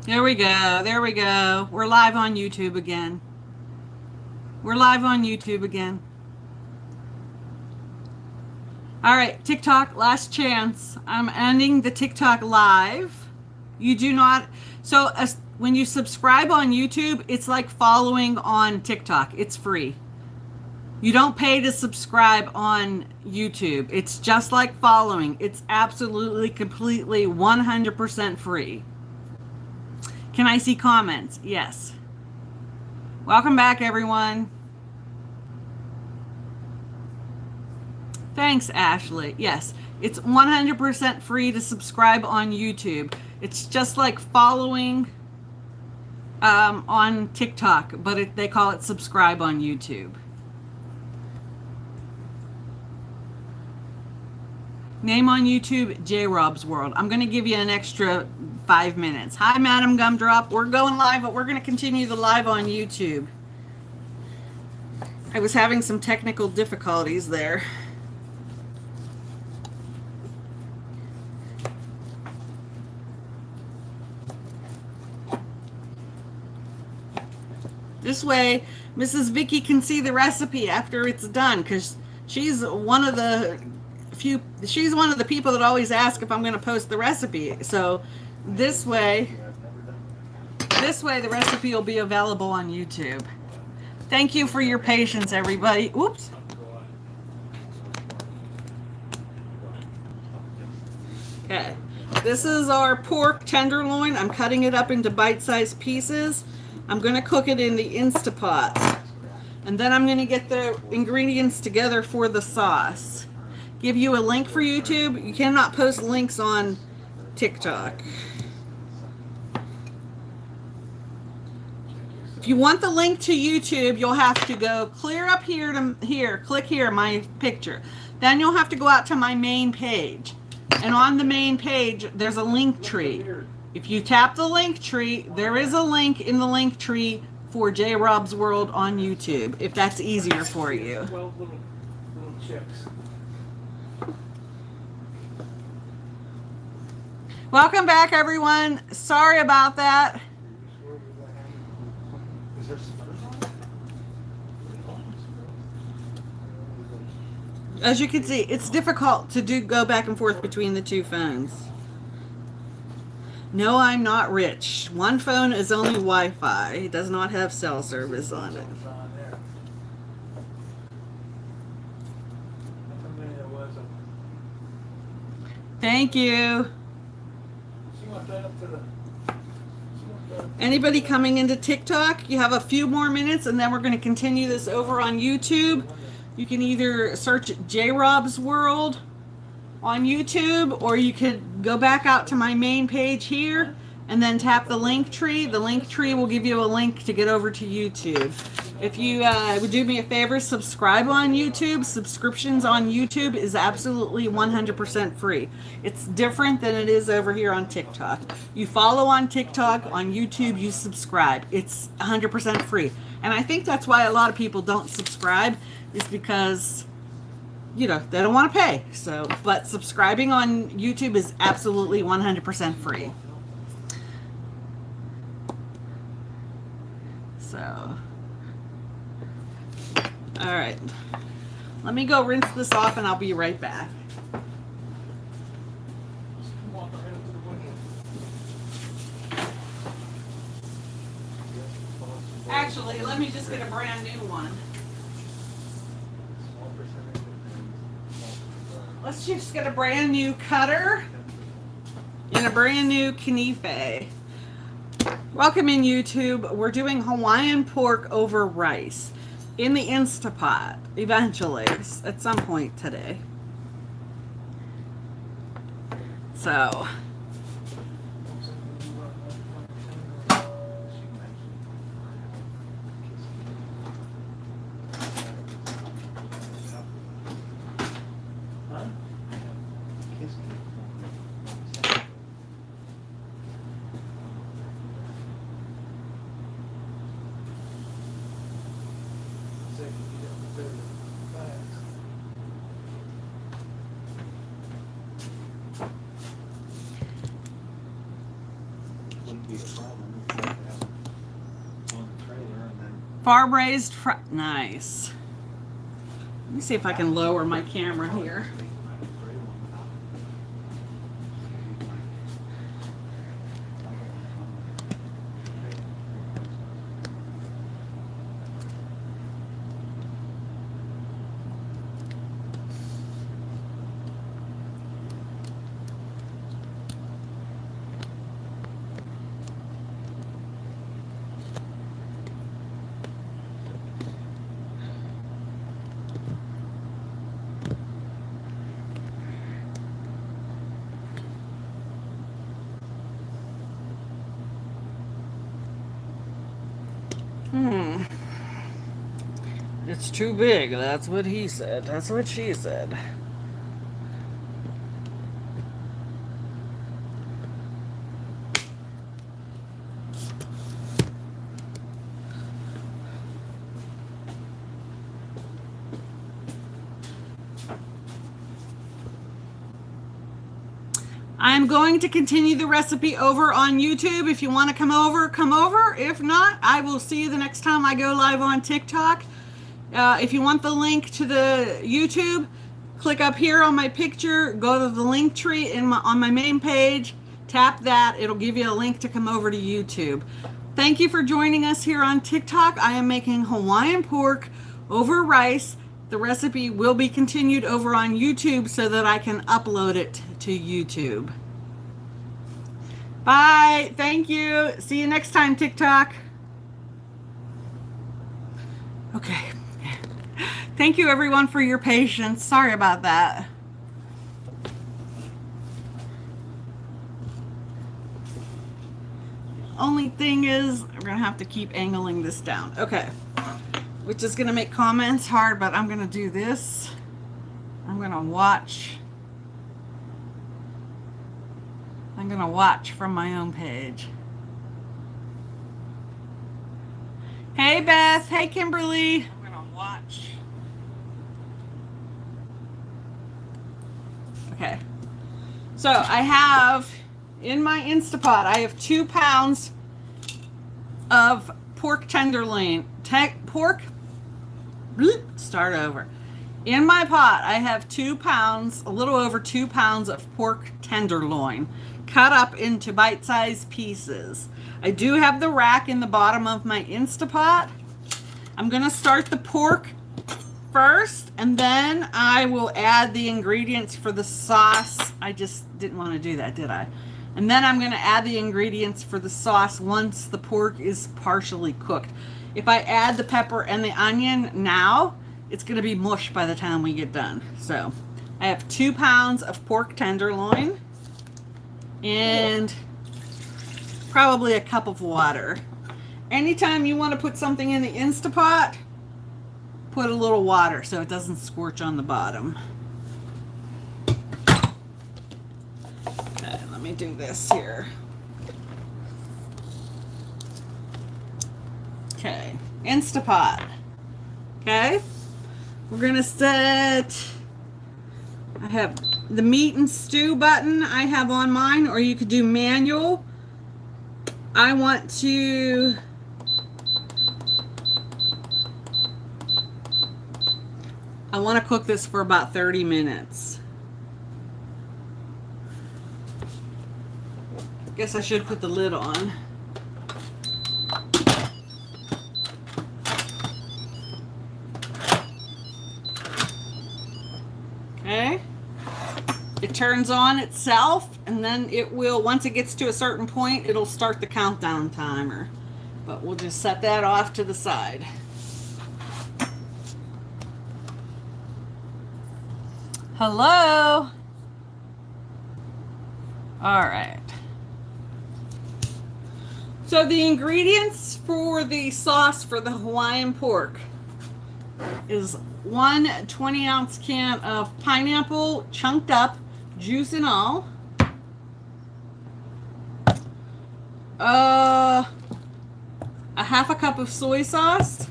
There we go. There we go. We're live on YouTube again. We're live on YouTube again. All right, TikTok, last chance. I'm ending the TikTok live. You do not. So when you subscribe on YouTube, it's like following on TikTok. It's free. You don't pay to subscribe on YouTube. It's just like following. It's absolutely, completely, 100% free. Can I see comments? Yes. Welcome back, everyone. Thanks, Ashley. Yes, it's 100% free to subscribe on YouTube. It's just like following on TikTok, but they call it subscribe on YouTube. Name on YouTube, JRob's World. I'm going to give you an extra 5 minutes. Hi, Madam Gumdrop. We're going live, but we're going to continue the live on YouTube. I was having some technical difficulties there. This way, Mrs. Vicky can see the recipe after it's done, because she's one of the people that always ask if I'm going to post the recipe. So this way the recipe will be available on YouTube. Thank you for your patience, everybody. Oops. Okay. This is our pork tenderloin. I'm cutting it up into bite-sized pieces. I'm going to cook it in the Instapot. And then I'm going to get the ingredients together for the sauce. Give you a link for YouTube. You cannot post links on TikTok. If you want the link to YouTube, you'll have to go clear up here to here, click here, my picture. Then you'll have to go out to my main page. And on the main page, there's a link tree. If you tap the link tree, there is a link in the link tree for JRob's World on YouTube, if that's easier for you. 12 little chicks. Welcome back, everyone. Sorry about that. Is there spurs on it? As you can see, it's difficult to go back and forth between the two phones. No, I'm not rich. One phone is only Wi-Fi. It does not have cell service on it. Thank you. Anybody coming into TikTok, you have a few more minutes and then we're going to continue this over on YouTube. You can either search JRob's World on YouTube, or you could go back out to my main page here and then tap the link tree. The link tree will give you a link to get over to YouTube. If you would do me a favor, subscribe on YouTube. Subscriptions on YouTube is absolutely 100% free. It's different than it is over here on TikTok. You follow on TikTok, on YouTube, you subscribe. It's 100% free. And I think that's why a lot of people don't subscribe, is because they don't want to pay. So, but subscribing on YouTube is absolutely 100% free. So, all right. Let me go rinse this off and I'll be right back. Actually, let me just get a brand new one. Let's just get a brand new cutter and a brand new knife. Welcome in, YouTube. We're doing Hawaiian pork over rice in the Instapot eventually, at some point today. So Farm raised nice. Let me see if I can lower my camera here. It's too big. That's what he said. That's what she said. I'm going to continue the recipe over on YouTube. If you want to come over, come over. If not, I will see you the next time I go live on TikTok. If you want the link to the YouTube, click up here on my picture, go to the link tree on my main page, tap that. It'll give you a link to come over to YouTube. Thank you for joining us here on TikTok. I am making Hawaiian pork over rice. The recipe will be continued over on YouTube so that I can upload it to YouTube. Bye. Thank you. See you next time, TikTok. Okay. Thank you, everyone, for your patience. Sorry about that. Only thing is, we're going to have to keep angling this down. Okay. Which is going to make comments hard, but I'm going to do this. I'm going to watch. I'm going to watch from my own page. Hey, Beth. Hey, Kimberly. I'm going to watch. Okay. So I have in my Instapot, I have 2 pounds of pork tenderloin. Start over. In my pot, I have 2 pounds, a little over 2 pounds of pork tenderloin cut up into bite-sized pieces. I do have the rack in the bottom of my Instapot. I'm going to start the pork first, and then I will add the ingredients for the sauce. I just didn't want to do that, did I? And then I'm going to add the ingredients for the sauce once the pork is partially cooked. If I add the pepper and the onion now, it's going to be mush by the time we get done. So I have 2 pounds of pork tenderloin and probably a cup of water. Anytime you want to put something in the Instapot, put a little water so it doesn't scorch on the bottom. Okay, let me do this here. Okay, Instapot. Okay, we're gonna set, I have the meat and stew button I have on mine, or you could do manual. I want to cook this for about 30 minutes. Guess I should put the lid on. Okay. It turns on itself, and then it will, once it gets to a certain point, it'll start the countdown timer. But we'll just set that off to the side. Hello. All right. So the ingredients for the sauce for the Hawaiian pork is 1 20-ounce can of pineapple, chunked up, juice and all. A half a cup of soy sauce.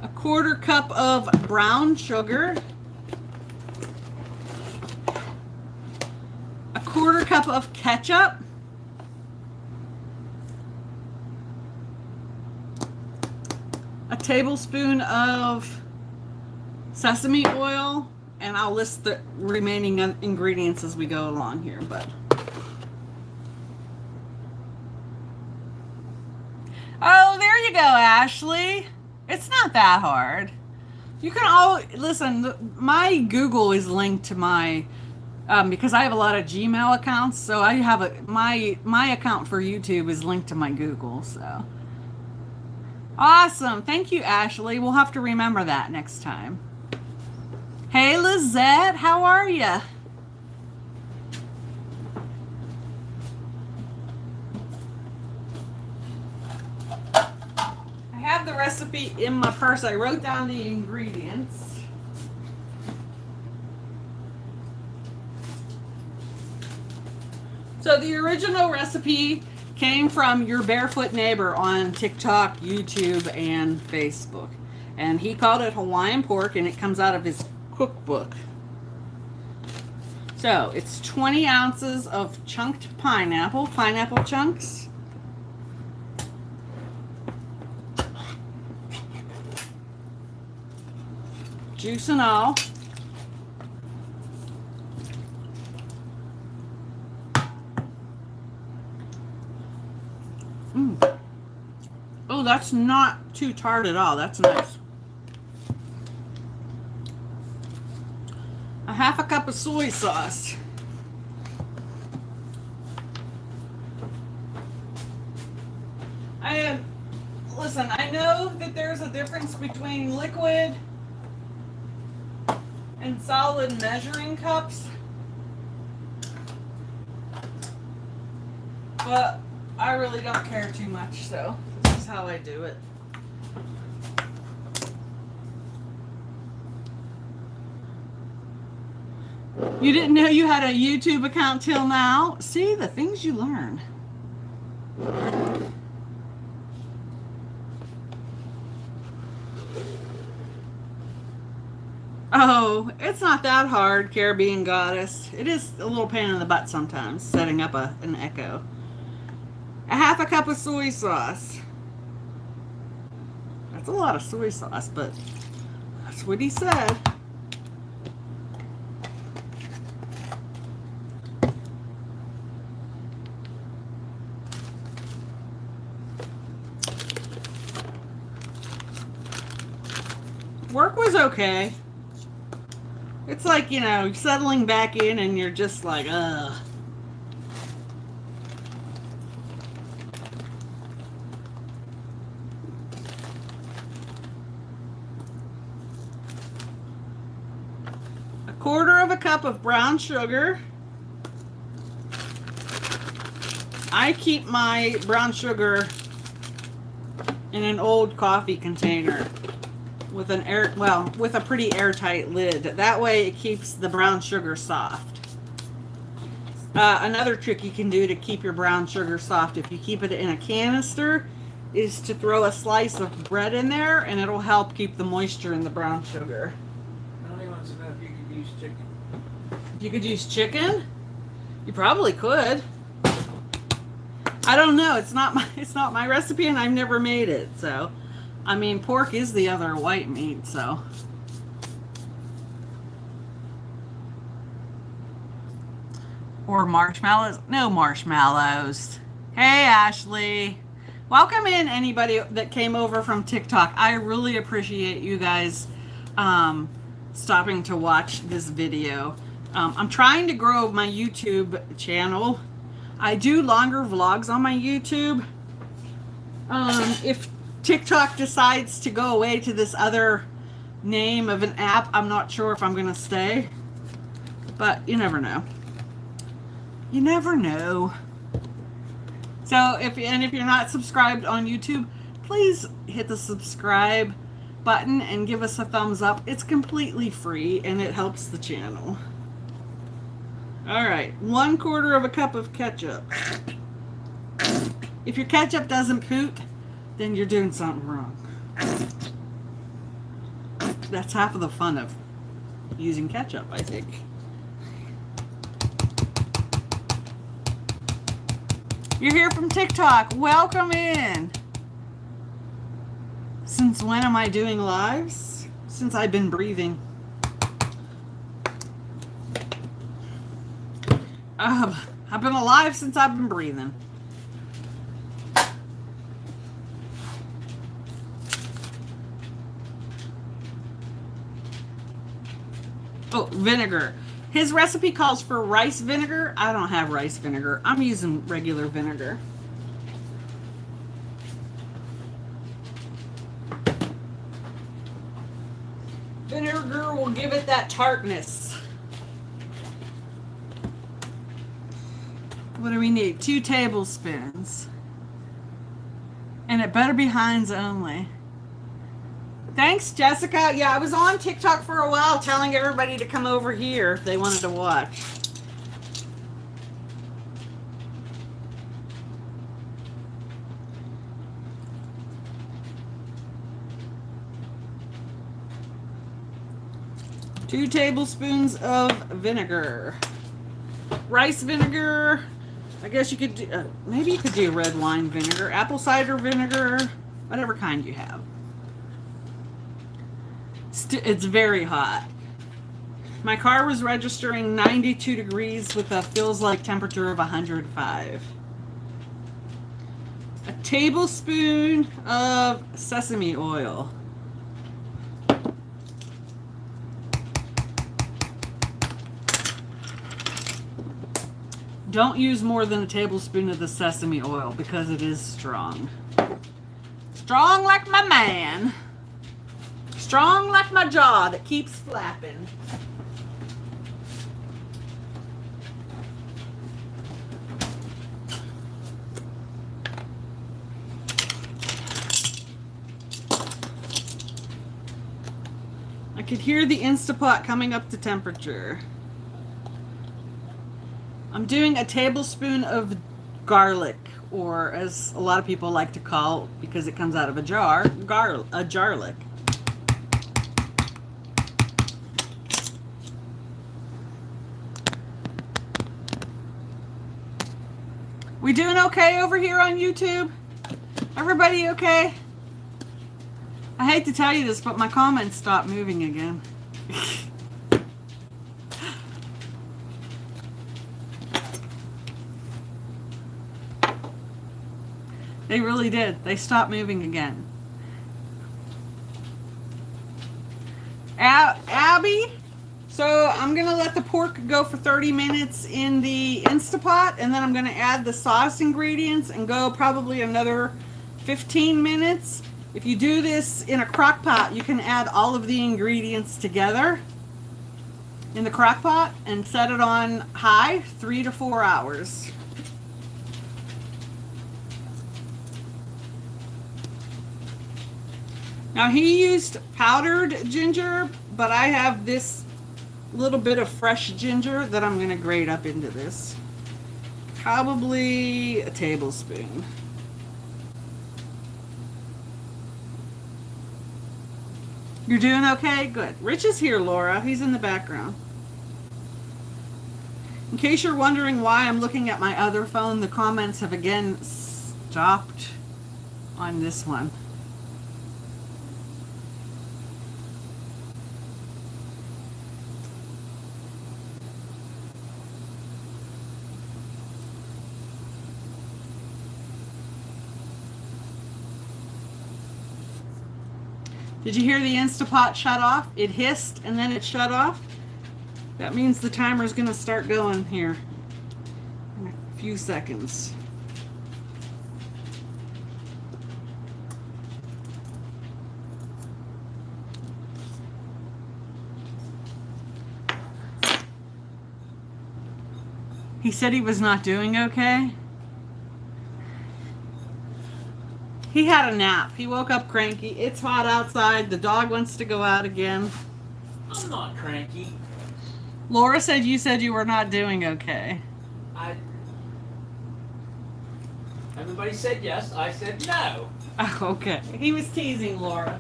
A 1/4 cup of brown sugar. A 1/4 cup of ketchup. tablespoon of sesame oil, and I'll list the remaining ingredients as we go along here. But oh, there you go, Ashley. It's not that hard. You can all listen. My Google is linked to my because I have a lot of Gmail accounts, so I have my account for YouTube is linked to my Google. So awesome! Thank you, Ashley. We'll have to remember that next time. Hey, Lizette, how are you? I have the recipe in my purse. I wrote down the ingredients. So the original recipe came from your barefoot neighbor on TikTok, YouTube, and Facebook. And he called it Hawaiian pork, and it comes out of his cookbook. So it's 20 ounces of chunked pineapple chunks. Juice and all. Oh, that's not too tart at all. That's nice. A half a cup of soy sauce. Listen, I know that there's a difference between liquid and solid measuring cups, but I really don't care too much, so this is how I do it. You didn't know you had a YouTube account till now? See, the things you learn. Oh, it's not that hard, Caribbean Goddess. It is a little pain in the butt sometimes, setting up an echo. A half a cup of soy sauce. That's a lot of soy sauce, but that's what he said. Work was okay. It's like, you know, settling back in and you're just like, ugh. A quarter of a cup of brown sugar. I keep my brown sugar in an old coffee container with with a pretty airtight lid. That way it keeps the brown sugar soft. Another trick you can do to keep your brown sugar soft, if you keep it in a canister, is to throw a slice of bread in there, and it'll help keep the moisture in the brown sugar. I only wants to know if you could use chicken. You could use chicken? You probably could. I don't know. It's not my recipe, and I've never made it, so. I mean, pork is the other white meat, so. Or marshmallows. No marshmallows. Hey, Ashley. Welcome in anybody that came over from TikTok. I really appreciate you guys stopping to watch this video. I'm trying to grow my YouTube channel. I do longer vlogs on my YouTube. If TikTok decides to go away to this other name of an app, I'm not sure if I'm going to stay. But you never know. You never know. So if you're not subscribed on YouTube, please hit the subscribe button and give us a thumbs up. It's completely free and it helps the channel. Alright, 1/4 of a cup of ketchup. If your ketchup doesn't poot, then you're doing something wrong. That's half of the fun of using ketchup, I think. You're here from TikTok. Welcome in. Since when am I doing lives? Since I've been breathing. I've been alive since I've been breathing. Oh, vinegar. His recipe calls for rice vinegar. I don't have rice vinegar. I'm using regular vinegar. Vinegar will give it that tartness. What do we need? 2 tablespoons. And it better be Heinz only. Thanks, Jessica. Yeah, I was on TikTok for a while telling everybody to come over here if they wanted to watch. Two tablespoons of vinegar. Rice vinegar. I guess you could do, maybe you could do red wine vinegar, apple cider vinegar, whatever kind you have. It's very hot. My car was registering 92 degrees with a feels like temperature of 105. A tablespoon of sesame oil. Don't use more than a tablespoon of the sesame oil because it is strong. Strong like my man. Strong like my jaw that keeps flapping. I could hear the Instapot coming up to temperature. I'm doing a tablespoon of garlic, or as a lot of people like to call, because it comes out of a jar, a jarlic. We doing okay over here on YouTube? Everybody okay? I hate to tell you this, but my comments stopped moving again. They really did. They stopped moving again. Abby, so I'm going to let the pork go for 30 minutes in the Instapot, and then I'm going to add the sauce ingredients and go probably another 15 minutes. If you do this in a crock pot, you can add all of the ingredients together in the crock pot and set it on high 3 to 4 hours. Now he used powdered ginger, but I have this little bit of fresh ginger that I'm going to grate up into this. Probably a tablespoon. You're doing okay? Good. Rich is here, Laura. He's in the background. In case you're wondering why I'm looking at my other phone, the comments have again stopped on this one. Did you hear the Instapot shut off? It hissed and then it shut off. That means the timer is going to start going here in a few seconds. He said he was not doing okay. He had a nap. He woke up cranky. It's hot outside. The dog wants to go out again. I'm not cranky. Laura said you were not doing okay. Everybody said yes. I said no. Oh, okay. He was teasing Laura.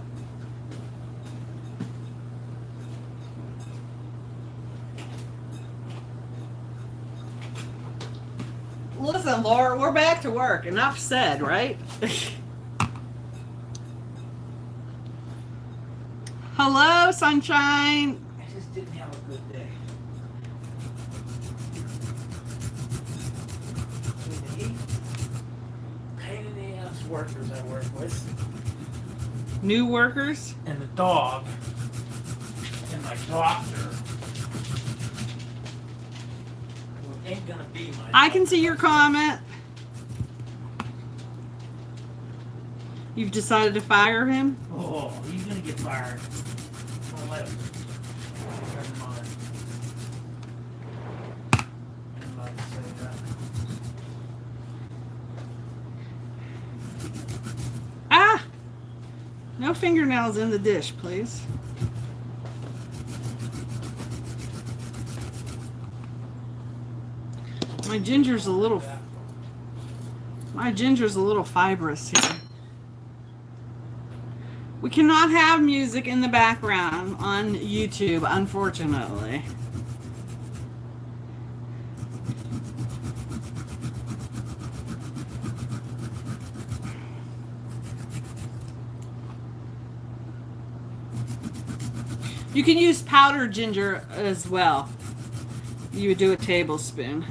Listen, Laura, we're back to work. Enough said, right? Hello, sunshine. I just didn't have a good day. Between the pain in the ass workers I work with, New workers? and the dog, and my doctor, who ain't gonna be my I can doctor. see your comment. You've decided to fire him? Oh, he's gonna get fired. Don't let him. Never mind. I'm not gonna say that. Ah! No fingernails in the dish, please. My ginger's a little fibrous here. We cannot have music in the background on YouTube, unfortunately. You can use powdered ginger as well. You would do a tablespoon.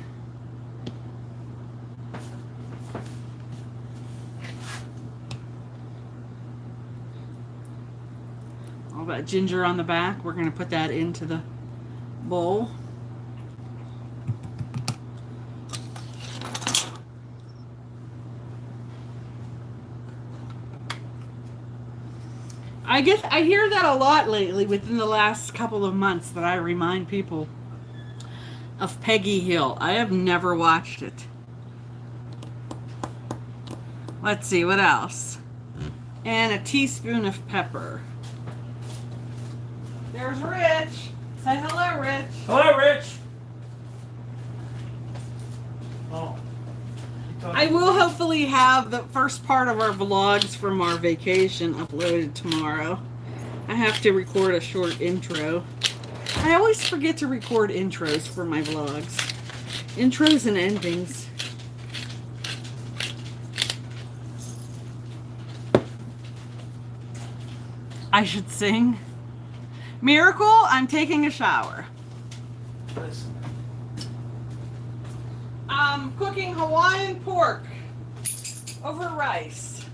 All that ginger on the back, we're going to put that into the bowl. I hear that a lot lately within the last couple of months, that I remind people of Peggy Hill. I have never watched it. Let's see, what else? And a teaspoon of pepper. There's Rich. Say hello, Rich. Hello, Rich. Oh. I will hopefully have the first part of our vlogs from our vacation uploaded tomorrow. I have to record a short intro. I always forget to record intros for my vlogs. Intros and endings. I should sing. Miracle, I'm taking a shower. Listen. I'm cooking Hawaiian pork over rice.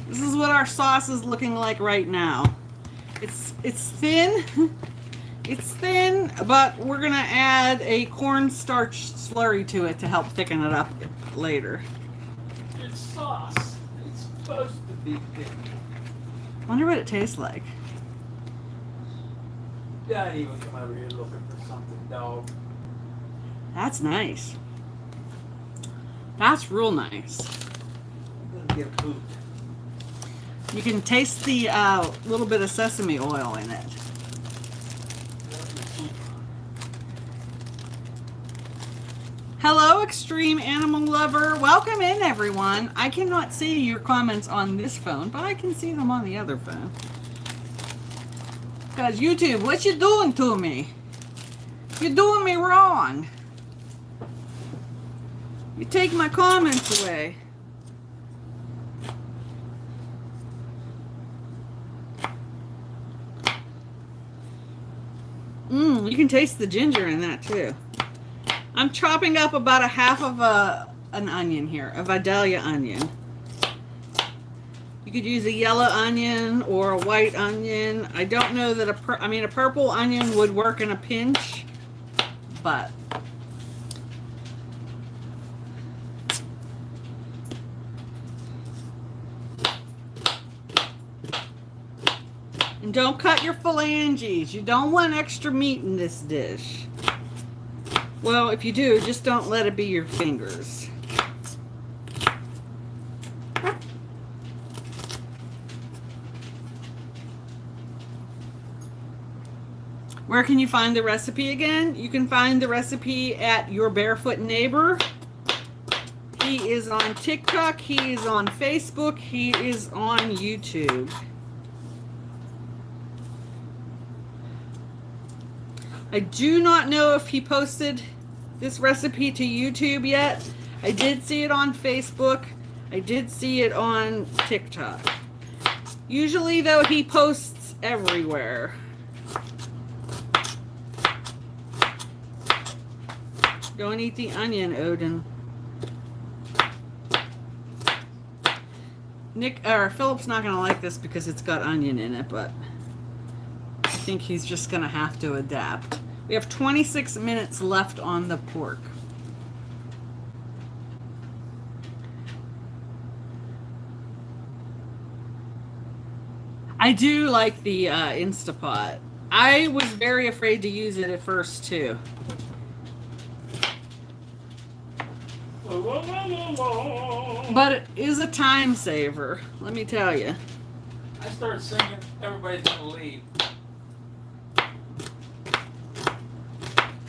This is what our sauce is looking like right now. It's thin. It's thin, but we're gonna add a cornstarch slurry to it to help thicken it up later. It's sauce. It's supposed to be thick. Wonder what it tastes like. Don't even come over here looking for something, dog. That's nice. That's real nice. I'm gonna get pooped. You can taste the little bit of sesame oil in it. Hello, extreme animal lover. Welcome in, everyone. I cannot see your comments on this phone, but I can see them on the other phone. Because YouTube, what you doing to me? You're doing me wrong. You take my comments away. You can taste the ginger in that too. I'm chopping up about a half of an onion here, a Vidalia onion. You could use a yellow onion or a white onion. I don't know that a purple onion would work in a pinch, but and don't cut your phalanges. You don't want extra meat in this dish. Well, if you do, just don't let it be your fingers. Where can you find the recipe again? You can find the recipe at Your Barefoot Neighbor. He is on TikTok. He is on Facebook. He is on YouTube. I do not know if he posted this recipe to YouTube yet. I did see it on Facebook. I did see it on TikTok. Usually, though, he posts everywhere. Don't eat the onion, Odin. Philip's not gonna like this because it's got onion in it, but I think he's just gonna have to adapt. We have 26 minutes left on the pork. I do like the Instapot. I was very afraid to use it at first too. But it is a time saver, let me tell you. I started singing, everybody's gonna leave.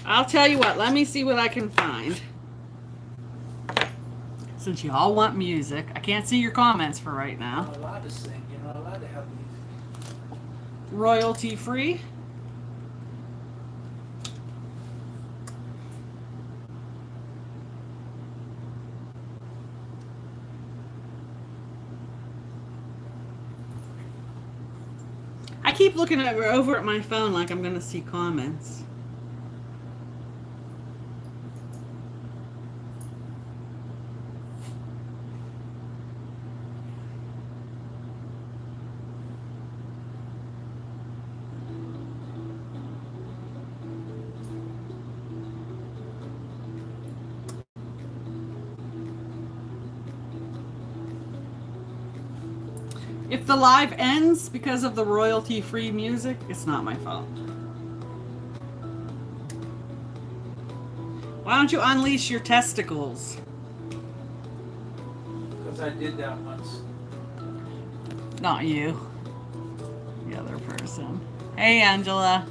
I'll tell you what, let me see what I can find. Since you all want music, I can't see your comments for right now. You're not allowed to sing, you're not allowed to have music. Royalty free. I keep looking over at my phone like I'm going to see comments. If the live ends because of the royalty-free music, it's not my fault. Why don't you unleash your testicles? Because I did that once. Not you. The other person. Hey, Angela.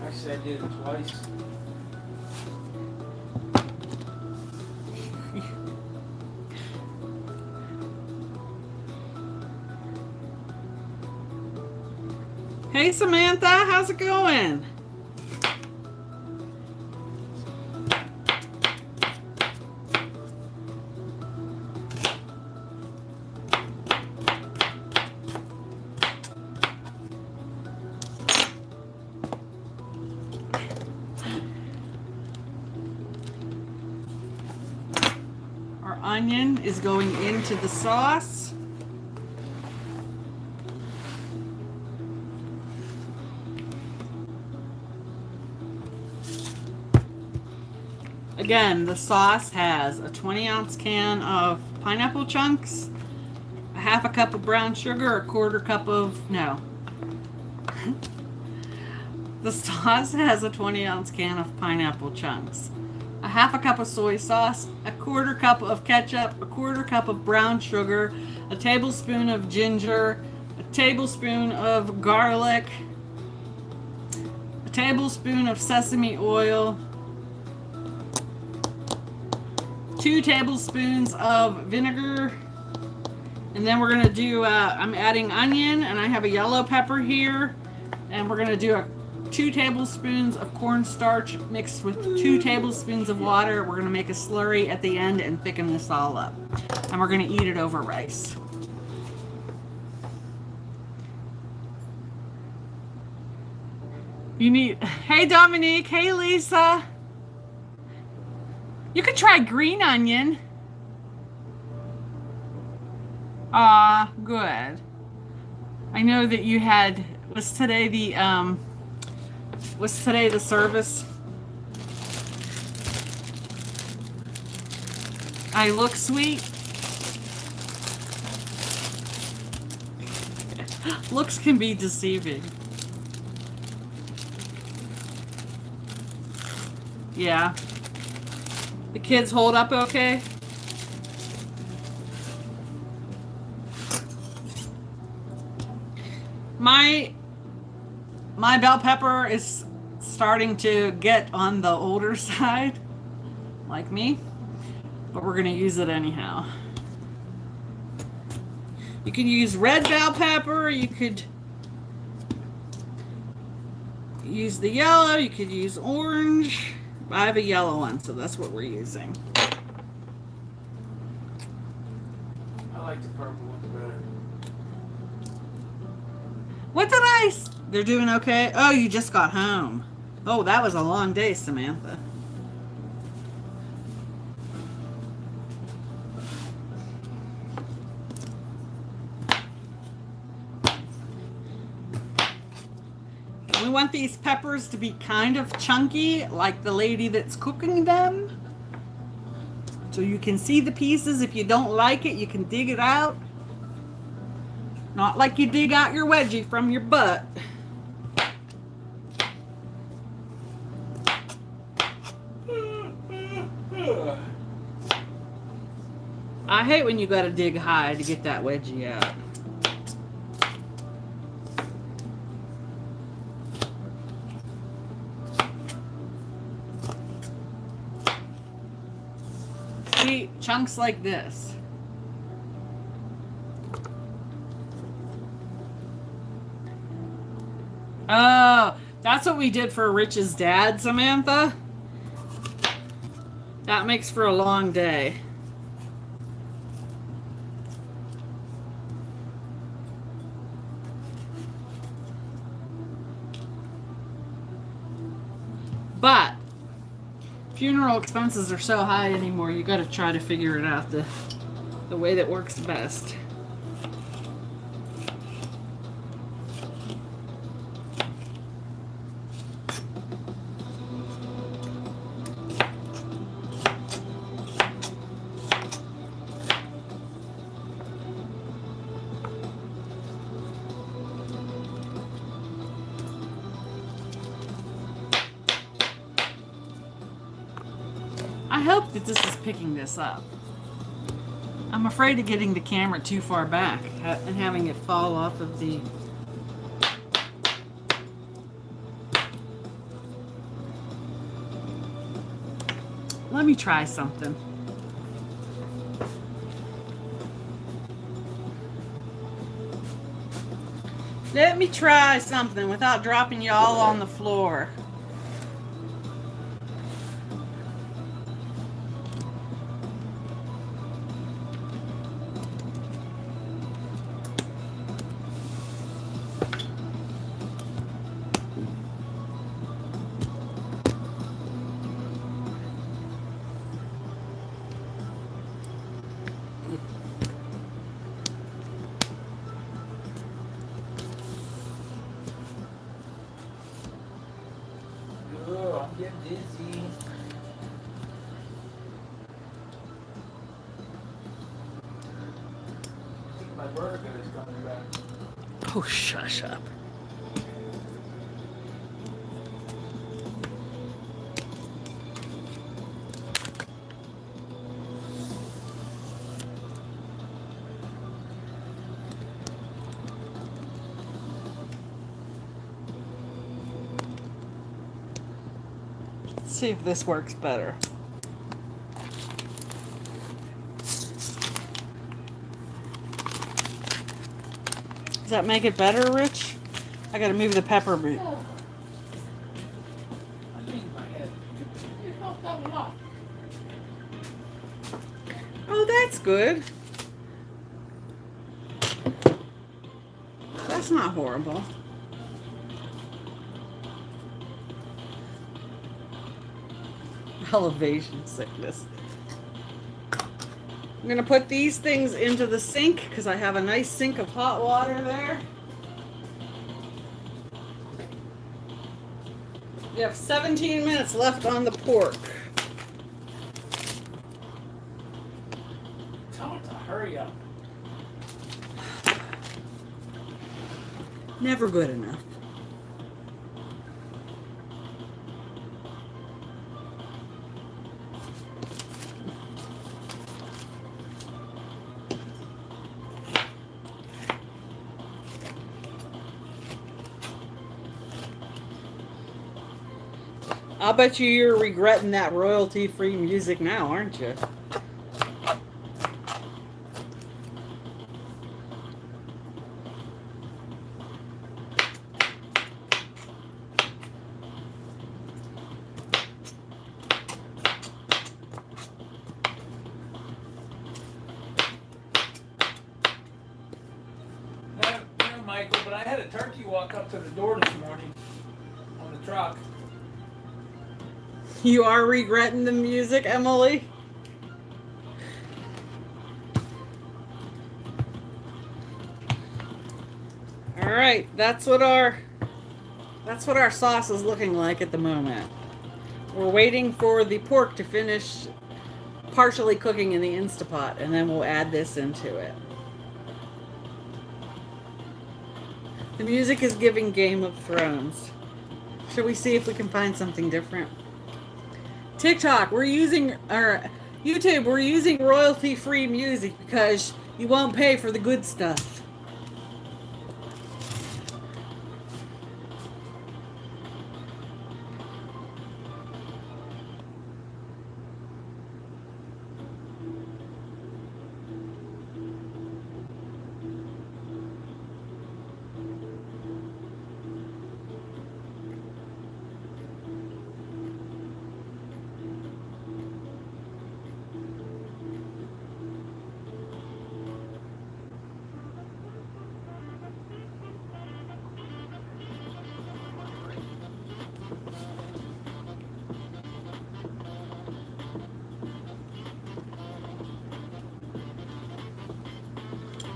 Actually, I did it twice. Hey, Samantha, how's it going? Our onion is going into the sauce. Again, the sauce has a 20-ounce can of pineapple chunks, a half a cup of brown sugar, a quarter cup of, no. The sauce has a 20-ounce can of pineapple chunks, a half a cup of soy sauce, a quarter cup of ketchup, a quarter cup of brown sugar, a tablespoon of ginger, a tablespoon of garlic, a tablespoon of sesame oil, 2 tablespoons of vinegar, and then we're going to do, I'm adding onion, and I have a yellow pepper here, and we're going to do 2 tablespoons of cornstarch mixed with 2 tablespoons of water. We're going to make a slurry at the end and thicken this all up, and we're going to eat it over rice. You need, hey Dominique, hey Lisa. You could try green onion. Good. I know that you had, was today the service? I look sweet. Looks can be deceiving. Yeah. The kids hold up okay? My bell pepper is starting to get on the older side, like me, but we're gonna use it anyhow. You could use red bell pepper, you could use the yellow, you could use orange. I have a yellow one, so that's what we're using. I like the purple one better. What did They're doing okay? Oh, you just got home. Oh, that was a long day, Samantha. We want these peppers to be kind of chunky, like the lady that's cooking them. So you can see the pieces. If you don't like it, you can dig it out. Not like you dig out your wedgie from your butt. I hate when you gotta dig high to get that wedgie out. See, chunks like this. Oh, that's what we did for Rich's dad, Samantha. That makes for a long day. But funeral expenses are so high anymore, you got to try to figure it out the way that works best. I hope that this is picking this up. I'm afraid of getting the camera too far back and having it fall off of the... Let me try something. Let me try something without dropping you all on the floor. Oh, I'm getting dizzy. I think my burger is coming back. Oh, shush up. Let's see if this works better. Does that make it better, Rich? I gotta move the pepper root. I think my head. You helped out a lot. Oh, that's good. That's not horrible. Elevation sickness. I'm gonna put these things into the sink because I have a nice sink of hot water there. You have 17 minutes left on the pork. Tell it to hurry up. Never good enough. I'll bet you're regretting that royalty-free music now, aren't you? Michael, but I had a turkey walk up to the door this morning on the truck. You are regretting the music, Emily? All right, that's what our sauce is looking like at the moment. We're waiting for the pork to finish partially cooking in the Instapot, and then we'll add this into it. The music is giving Game of Thrones. Should we see if we can find something different? TikTok, we're using, or YouTube, we're using royalty-free music because you won't pay for the good stuff.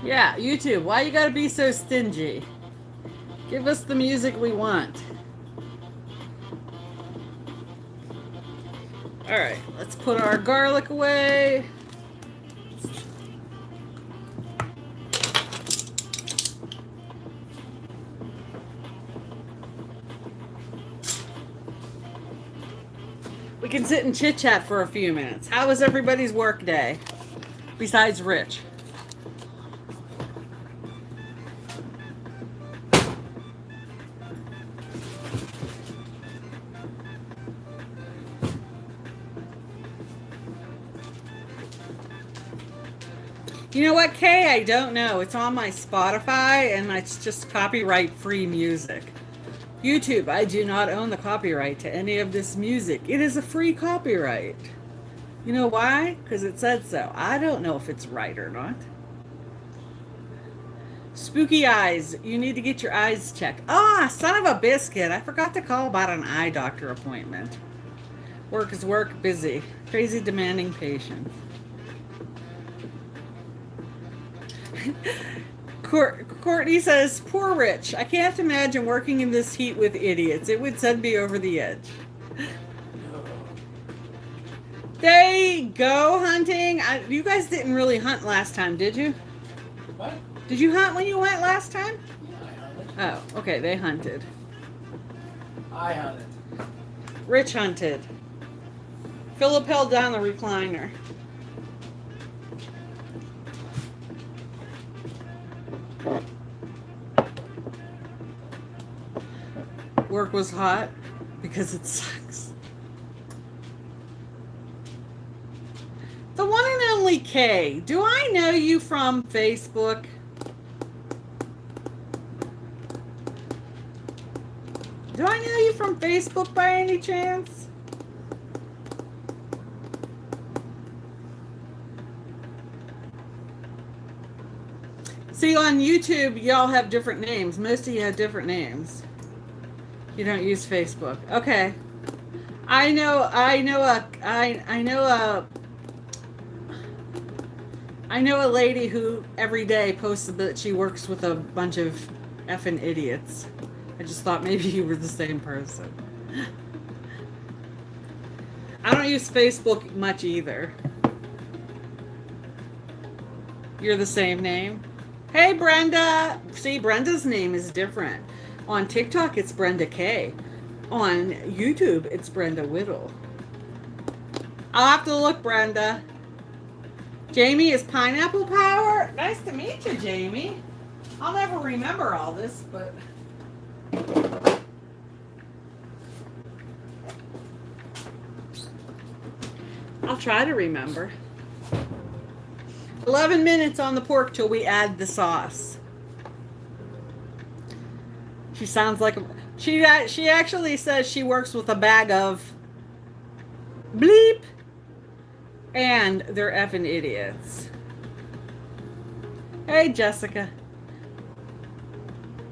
Yeah, YouTube, why you gotta be so stingy? Give us the music we want. All right, let's put our garlic away. We can sit and chit chat for a few minutes. How was everybody's work day? Besides Rich. You know what, Kay? I don't know. It's on my Spotify and it's just copyright free music. YouTube, I do not own the copyright to any of this music. It is a free copyright. You know why? Because it said so. I don't know if it's right or not. Spooky eyes. You need to get your eyes checked. Ah, son of a biscuit. I forgot to call about an eye doctor appointment. Work is work, busy. Crazy demanding patient. Courtney says, poor Rich. I can't imagine working in this heat with idiots. It would send me over the edge. They go hunting. You guys didn't really hunt last time, did you? What? Did you hunt when you went last time? Yeah, I hunted. Oh, okay. They hunted. I hunted. Rich hunted. Philip held down the recliner. Work was hot because it sucks. The one and only Kay. Do I know you from Facebook? Do I know you from Facebook by any chance? See, on YouTube, y'all have different names. Most of you have different names. You don't use Facebook. Okay. I know a lady who every day posts that she works with a bunch of effing idiots. I just thought maybe you were the same person. I don't use Facebook much either. You're the same name? Hey, Brenda. See, Brenda's name is different. On TikTok, it's Brenda K. On YouTube, it's Brenda Whittle. I'll have to look, Brenda. Jamie is Pineapple Power. Nice to meet you, Jamie. I'll never remember all this, but... I'll try to remember. 11 minutes on the pork till we add the sauce. She sounds like she actually says she works with a bag of bleep and they're effing idiots. Hey, Jessica.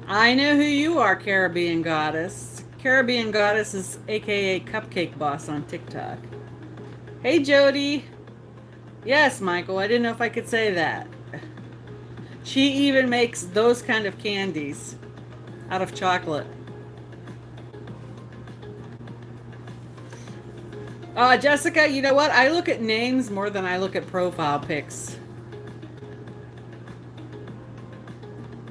I know who you are, Caribbean Goddess. Caribbean Goddess is aka Cupcake Boss on TikTok. Hey, Jody. Yes, Michael, I didn't know if I could say that. She even makes those kind of candies out of chocolate. Jessica, you know what? I look at names more than I look at profile pics.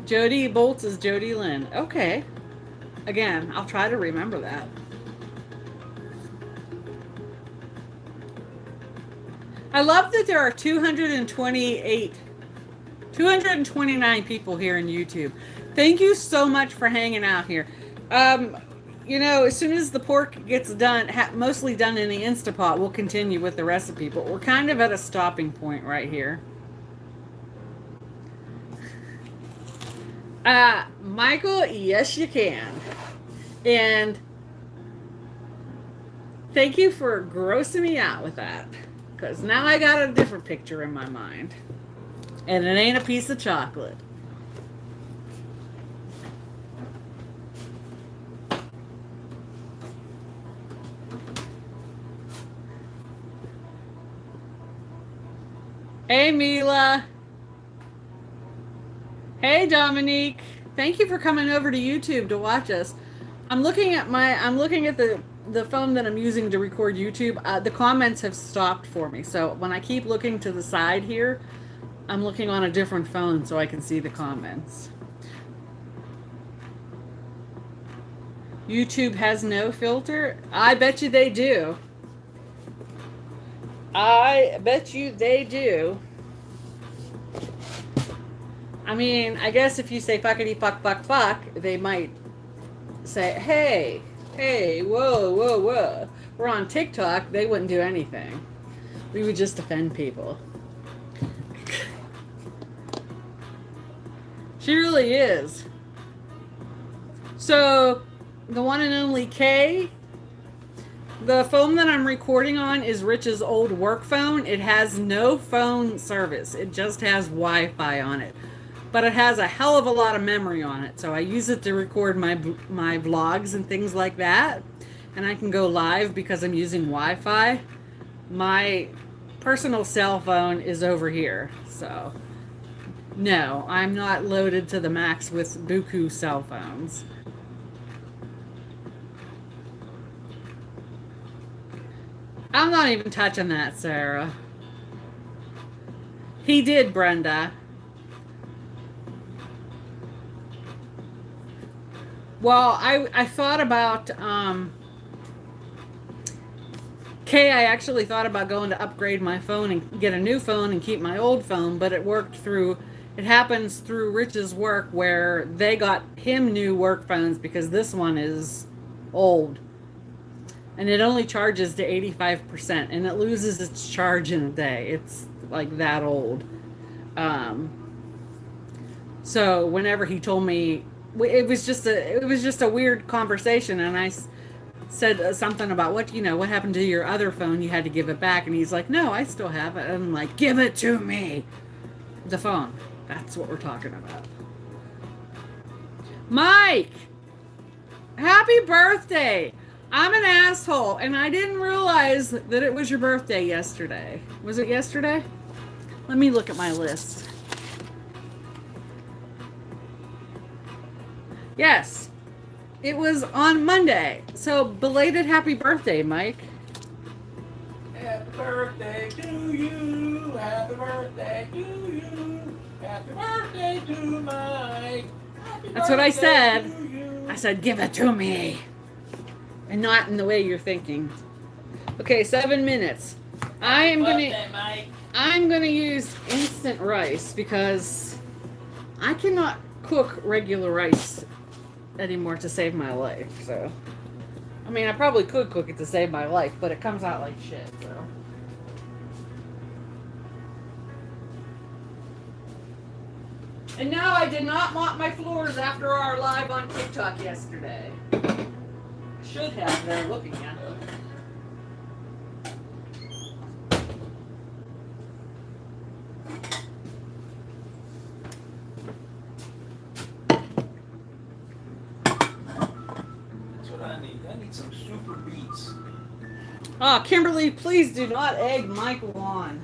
Jody Bolts is Jody Lynn. Okay. Again, I'll try to remember that. I love that there are 229 people here in YouTube. Thank you so much for hanging out here. You know, as soon as the pork gets done, mostly done in the Instapot, we'll continue with the recipe, but we're kind of at a stopping point right here. Michael, yes you can. And thank you for grossing me out with that, because now I got a different picture in my mind. And it ain't a piece of chocolate. Hey, Mila. Hey, Dominique. Thank you for coming over to YouTube to watch us. I'm looking at the phone that I'm using to record YouTube. The comments have stopped for me. So when I keep looking to the side here, I'm looking on a different phone so I can see the comments. YouTube has no filter? I bet you they do. I bet you they do. I mean, I guess if you say fuckity fuck fuck fuck, they might say, hey, whoa. We're on TikTok, they wouldn't do anything. We would just offend people. She really is. So, the one and only Kay, the phone that I'm recording on is Rich's old work phone. It has no phone service. It just has Wi-Fi on it. But it has a hell of a lot of memory on it. So I use it to record my vlogs and things like that. And I can go live because I'm using Wi-Fi. My personal cell phone is over here. So, no, I'm not loaded to the max with buku cell phones. I'm not even touching that, Sarah. He did, Brenda. Well, I thought about, Kay, I actually thought about going to upgrade my phone and get a new phone and keep my old phone, but it happens through Rich's work where they got him new work phones because this one is old. And it only charges to 85% and it loses its charge in a day. It's like that old. So whenever he told me, it was just a weird conversation, and I said something about what happened to your other phone, you had to give it back, and he's like, no, I still have it. And I'm like, give it to me. The phone. That's what we're talking about. Mike, happy birthday. I'm an asshole, and I didn't realize that it was your birthday yesterday. Was it yesterday? Let me look at my list. Yes, it was on Monday. So, belated happy birthday, Mike. Happy birthday to you. Happy birthday to you. Happy birthday to Mike. That's what I said. I said, give it to me. And not in the way you're thinking. Okay, 7 minutes. I'm gonna use instant rice because I cannot cook regular rice anymore to save my life. So, I mean, I probably could cook it to save my life, but it comes out like shit. So, and now I did not mop my floors after our live on TikTok yesterday. I should have. They're looking at them. need? I need some super beets. Oh, Kimberly, please do not egg Michael on.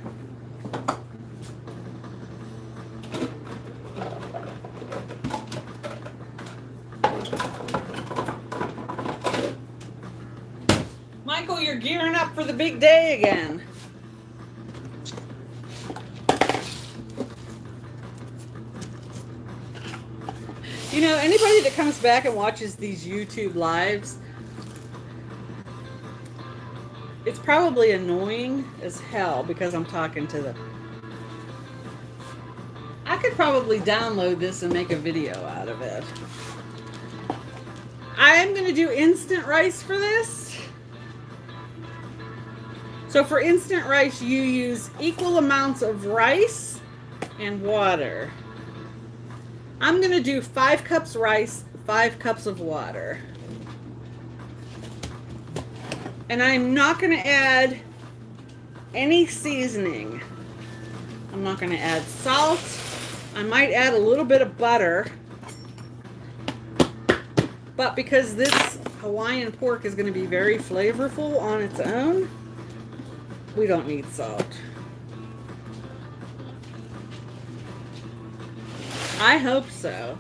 Michael, you're gearing up for the big day again. You know, anybody that comes back and watches these YouTube lives, it's probably annoying as hell because I'm talking to them. I could probably download this and make a video out of it. I am going to do instant rice for this. So for instant rice, you use equal amounts of rice and water. I'm going to do 5 cups rice, 5 cups of water. And I'm not going to add any seasoning. I'm not going to add salt. I might add a little bit of butter. But because this Hawaiian pork is going to be very flavorful on its own, we don't need salt. I hope so.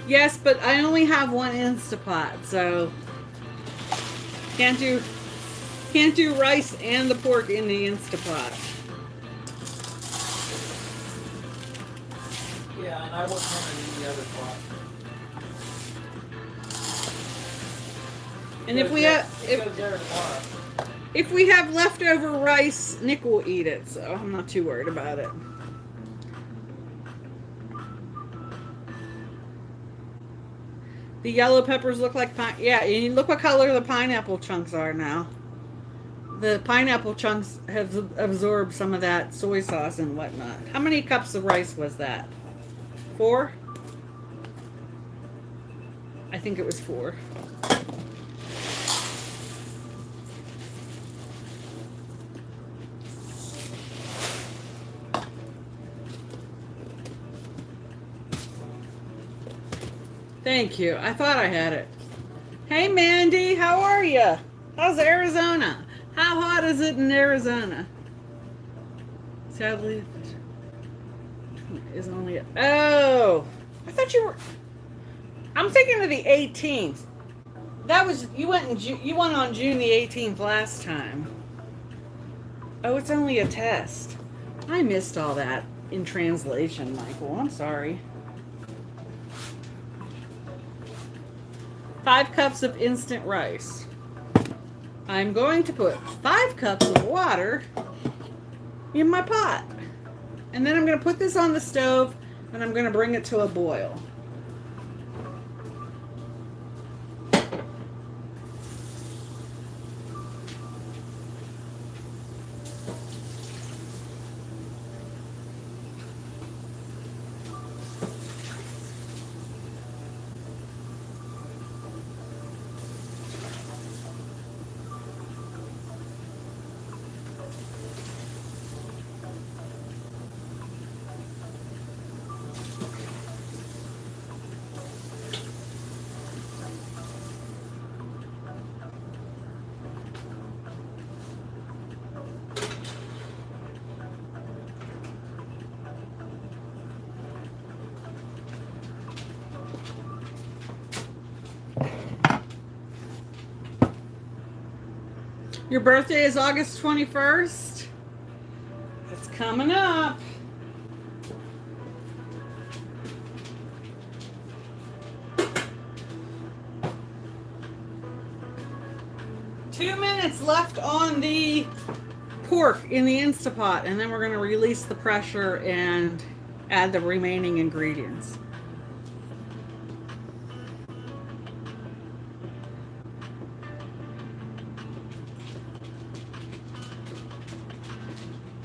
Yes, but I only have one Instapot, so can't do rice and the pork in the Instapot. Yeah, and I wouldn't want it in the other pot. And if we have leftover rice, Nick will eat it, so I'm not too worried about it. The yellow peppers look like yeah, and look what color the pineapple chunks are now. The pineapple chunks have absorbed some of that soy sauce and whatnot. How many cups of rice was that? 4? I think it was 4. Thank you. I thought I had it. Hey, Mandy, how are you? How's Arizona? How hot is it in Arizona? Sadly, is only oh, I thought you were. I'm thinking of the 18th. That was you went on June the 18th last time. Oh, it's only a test. I missed all that in translation, Michael. I'm sorry. 5 cups of instant rice. I'm going to put 5 cups of water in my pot. And then I'm going to put this on the stove and I'm going to bring it to a boil. Your birthday is August 21st. It's coming up. Two minutes left on the pork in the Instapot, and then we're going to release the pressure and add the remaining ingredients.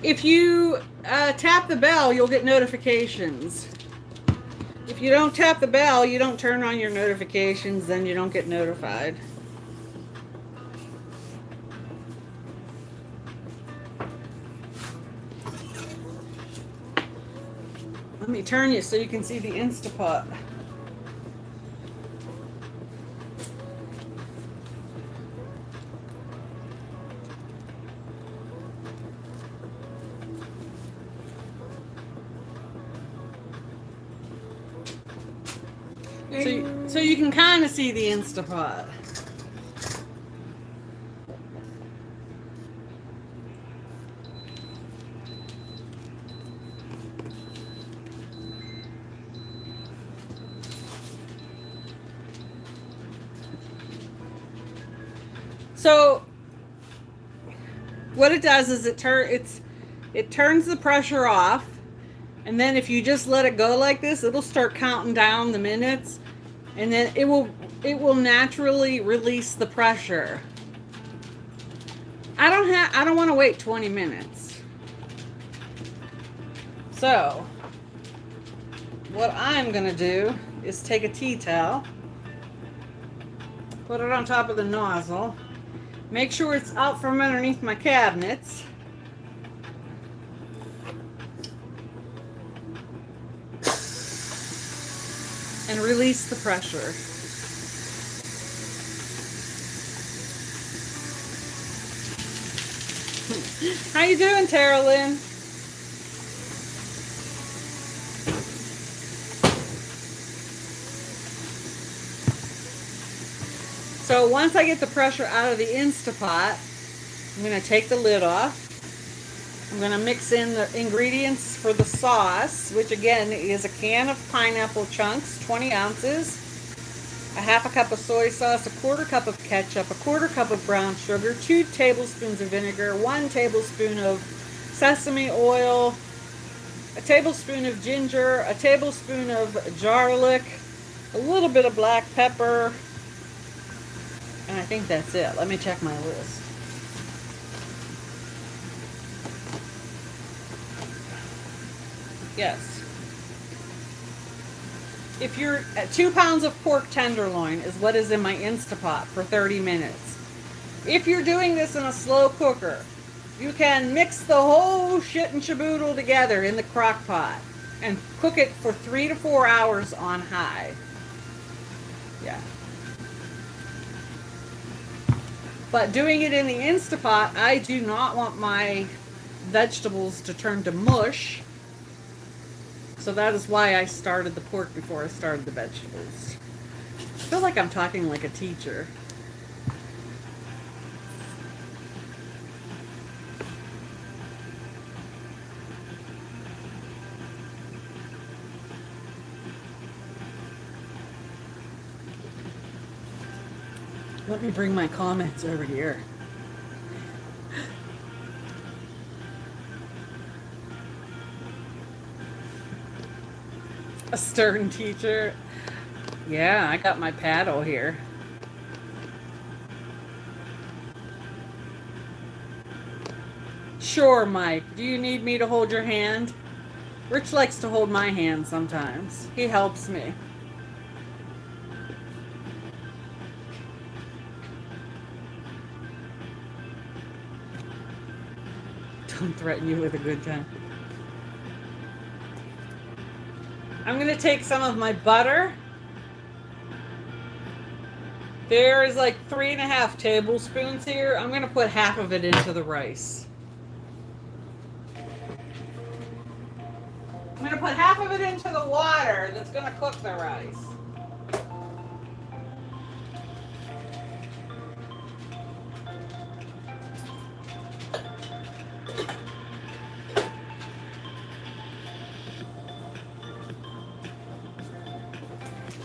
If you tap the bell, you'll get notifications. If you don't tap the bell, you don't turn on your notifications, then you don't get notified. Let me turn you so you can see the Instapot. So you can kind of see the Instapot. So what it does is it turns the pressure off, and then if you just let it go like this, it'll start counting down the minutes, and then it will naturally release the pressure. I don't want to wait 20 minutes. So what I'm gonna do is take a tea towel, put it on top of the nozzle. Make sure it's out from underneath my cabinets. And release the pressure. How you doing, Tara Lynn? So once I get the pressure out of the Instapot, I'm going to take the lid off. I'm going to mix in the ingredients for the sauce, which again is a can of pineapple chunks, 20 ounces, a half a cup of soy sauce, a quarter cup of ketchup, a quarter cup of brown sugar, 2 tablespoons of vinegar, 1 tablespoon of sesame oil, a tablespoon of ginger, a tablespoon of garlic, a little bit of black pepper, and I think that's it. Let me check my list. Yes. If you're at 2 pounds of pork tenderloin is what is in my Instapot for 30 minutes. If you're doing this in a slow cooker, you can mix the whole shit and shaboodle together in the crock pot and cook it for 3 to 4 hours on high. Yeah. But doing it in the Instapot, I do not want my vegetables to turn to mush. So that is why I started the pork before I started the vegetables. I feel like I'm talking like a teacher. Let me bring my comments over here. A stern teacher. Yeah, I got my paddle here. Sure, Mike. Do you need me to hold your hand? Rich likes to hold my hand sometimes. He helps me. Don't threaten you with a good time. I'm going to take some of my butter. There is like 3.5 tablespoons here. I'm going to put half of it into the rice. I'm going to put half of it into the water that's going to cook the rice.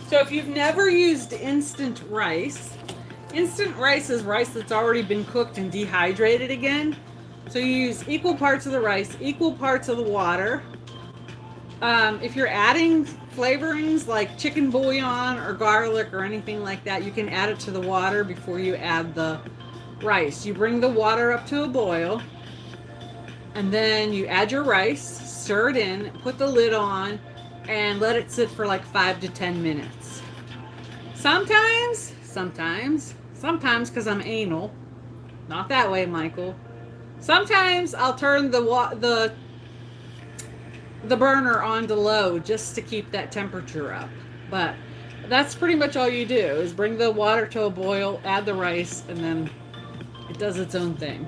So if you've never used instant rice is rice that's already been cooked and dehydrated again. So you use equal parts of the rice, equal parts of the water. If you're adding flavorings like chicken bouillon or garlic or anything like that, you can add it to the water before you add the rice. You bring the water up to a boil, and then you add your rice, stir it in, put the lid on, and let it sit for like 5 to 10 minutes. Sometimes, because I'm anal. Not that way, Michael. Sometimes I'll turn the burner on to low just to keep that temperature up. But that's pretty much all you do, is bring the water to a boil, add the rice, and then it does its own thing.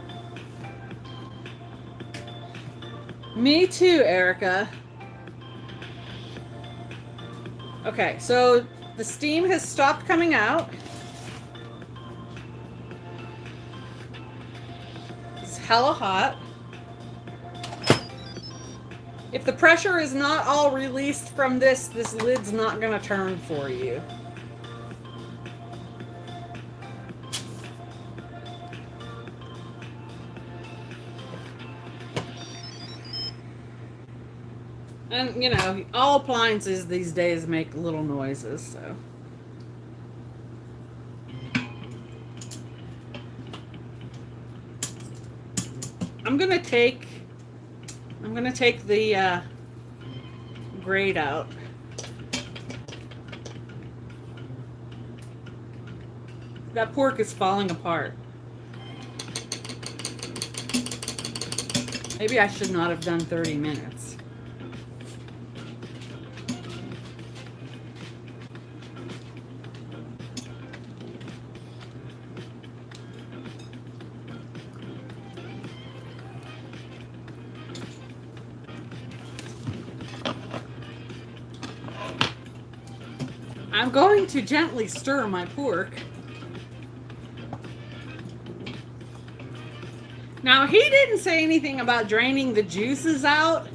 Me too, Erica. Okay, so The steam has stopped coming out. It's hella hot. If the pressure is not all released from this lid's not going to turn for you. And, you know, all appliances these days make little noises, so. I'm gonna take the grate out. That pork is falling apart. Maybe I should not have done 30 minutes. I'm going to gently stir my pork. Now, he didn't say anything about draining the juices out,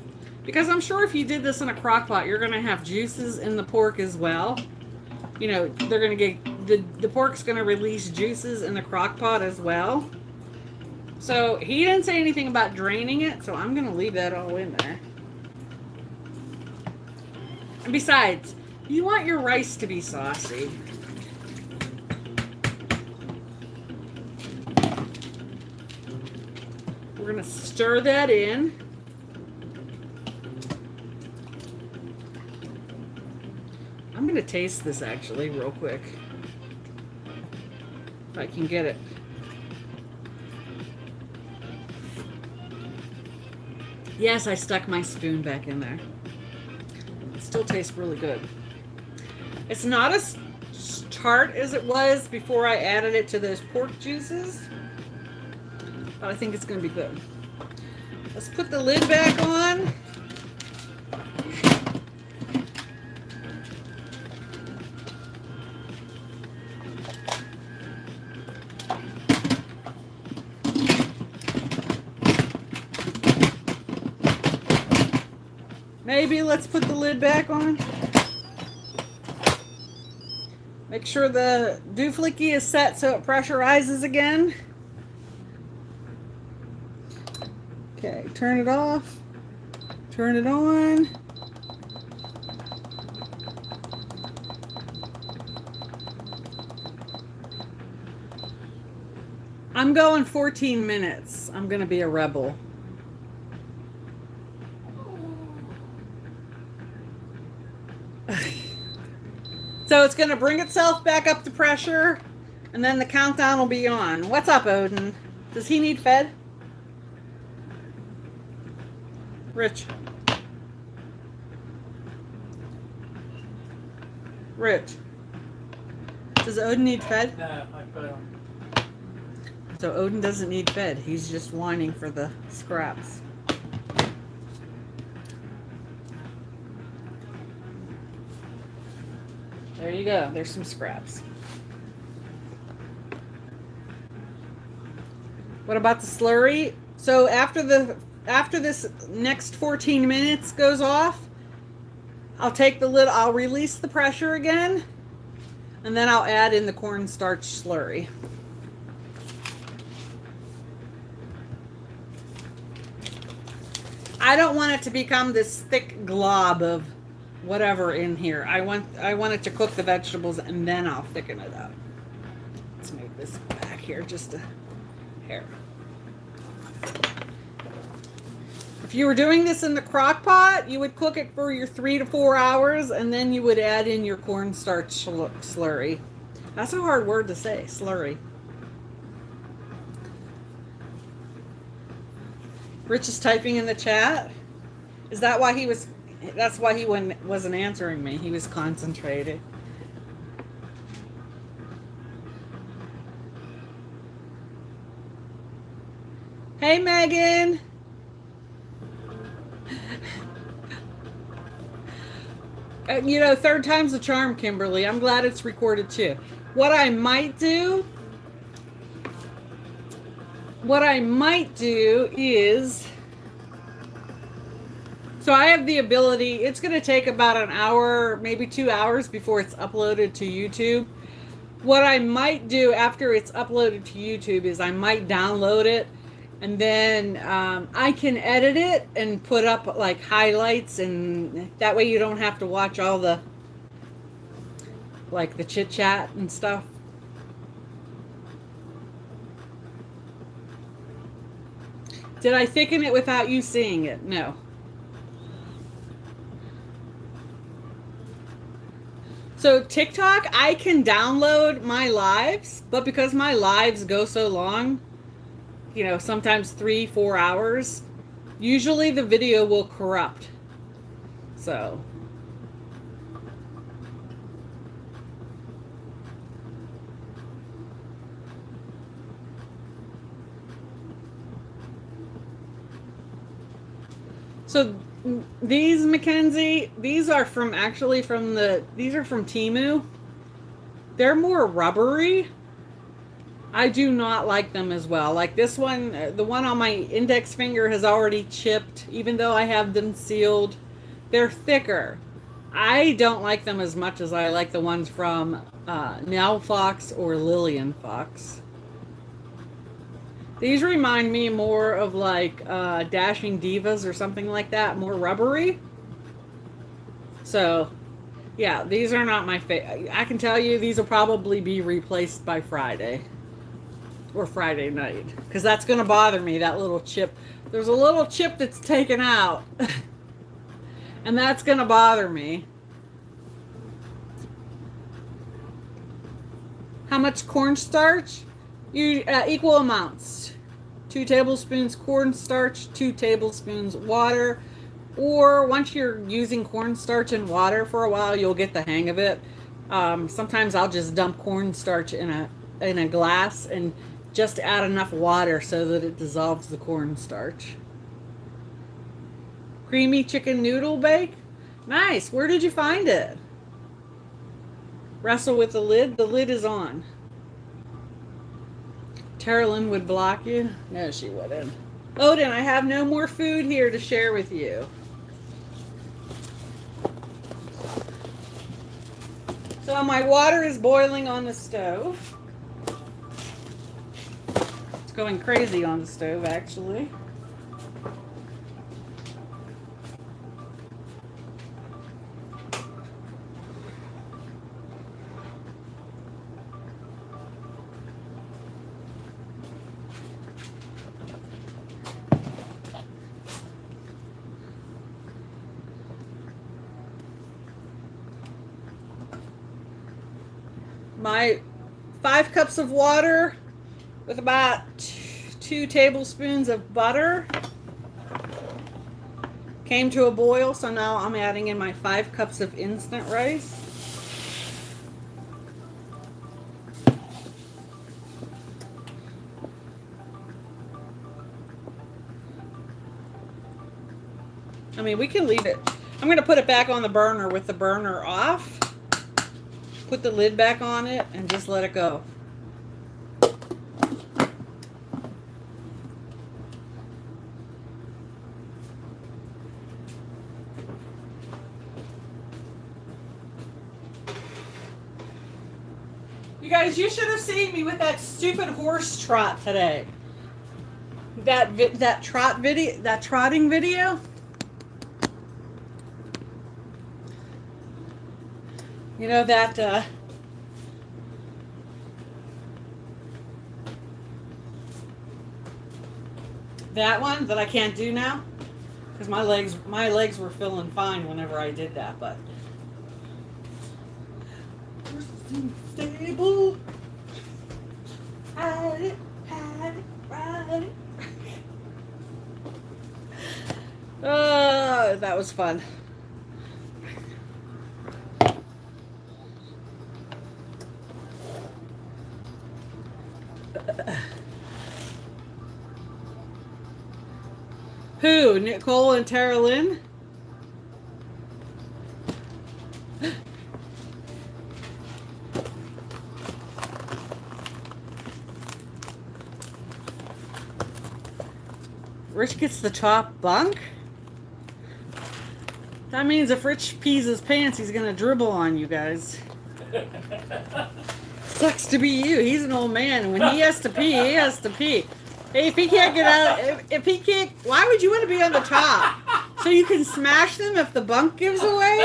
because I'm sure if you did this in a crock pot, you're going to have juices in the pork as well. You know, they're going to get, the pork's going to release juices in the crock pot as well. So, he didn't say anything about draining it, so I'm going to leave that all in there. And besides, you want your rice to be saucy. We're going to stir that in. I'm going to taste this actually real quick. If I can get it. Yes, I stuck my spoon back in there. It still tastes really good. It's not as tart as it was before I added it to those pork juices, but I think it's going to be good. Let's put the lid back on. Maybe let's put the lid back on. Make sure the doohickey is set so it pressurizes again. Okay, turn it off. Turn it on. I'm going 14 minutes. I'm going to be a rebel. So it's going to bring itself back up to pressure, and then the countdown will be on. What's up, Odin? Does he need fed? Rich. Rich. Does Odin need fed? No, I put him. So Odin doesn't need fed. He's just whining for the scraps. There you go. There's some scraps. What about the slurry? So after this next 14 minutes goes off, I'll take the lid, I'll release the pressure again, and then I'll add in the cornstarch slurry. I don't want it to become this thick glob of whatever in here. I want it to cook the vegetables, and then I'll thicken it up. Let's move this back here just a hair. If you were doing this in the crock pot, you would cook it for your 3 to 4 hours, and then you would add in your cornstarch slurry. That's a hard word to say, slurry. Rich is typing in the chat. Is that why he was... That's why he wasn't answering me. He was concentrated. Hey, You know, third time's the charm, Kimberly. I'm glad it's recorded too. What I might do, is, so I have the ability, it's going to take about an hour, maybe 2 hours before it's uploaded to YouTube. What I might do after it's uploaded to YouTube is I might download it, and then I can edit it and put up like highlights, and that way you don't have to watch all the, like, the chit chat and stuff. Did I thicken it without you seeing it? No. So TikTok, I can download my lives, but because my lives go so long, you know, sometimes 3-4 hours, usually the video will corrupt. So these, Mackenzie, these are from these are from Temu. They're more rubbery. I do not like them as well. Like this one, the one on my index finger has already chipped, even though I have them sealed. They're thicker. I don't like them as much as I like the ones from Nail Fox or Lillian Fox. These remind me more of like Dashing Divas or something like that, more rubbery. So, yeah, these are not my favorite. I can tell you these will probably be replaced by Friday or Friday night, because that's going to bother me, that little chip. There's a little chip that's taken out, and that's going to bother me. How much cornstarch? Equal amounts. 2 tablespoons cornstarch, 2 tablespoons water. Or once you're using cornstarch and water for a while, you'll get the hang of it. Sometimes I'll just dump cornstarch in a glass and just add enough water so that it dissolves the cornstarch. Creamy chicken noodle bake? Nice. Where did you find it? Wrestle with the lid? The lid is on. Terralyn would block you? No, she wouldn't. Odin, I have no more food here to share with you. So my water is boiling on the stove. It's going crazy on the stove, actually. My 5 cups of water with about 2 tablespoons of butter came to a boil, so now I'm adding in my 5 cups of instant rice. I mean, we can leave it. I'm going to put it back on the burner with the burner off. Put the lid back on it and just let it go. You guys, you should have seen me with that stupid horse trot today. That trotting video. You know that that one that I can't do now because my legs were feeling fine whenever I did that, but stable. Had it, ride it. Oh, that was fun. Who? Nicole and Terralyn? Rich gets the top bunk? That means if Rich pees his pants, he's gonna dribble on you guys. Sucks to be you. He's an old man. When he has to pee, he has to pee. Hey, if he can't get out, if he can't, why would you want to be on the top? So you can smash them if the bunk gives away?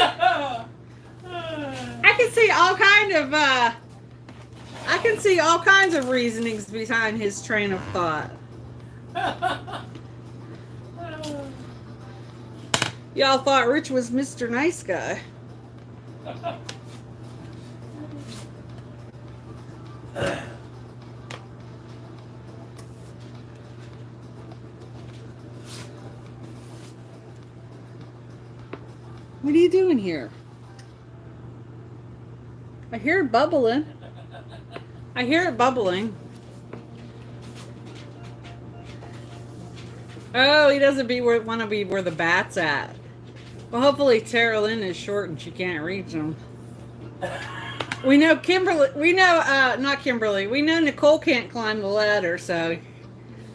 I can see all kinds of reasonings behind his train of thought. Y'all thought Rich was Mr. Nice Guy. What are you doing here? I hear it bubbling. I hear it bubbling. Oh, he doesn't want to be where the bat's at. Well, hopefully Tara Lynn is short and she can't reach him. We know Kimberly. We know not Kimberly. We know Nicole can't climb the ladder, so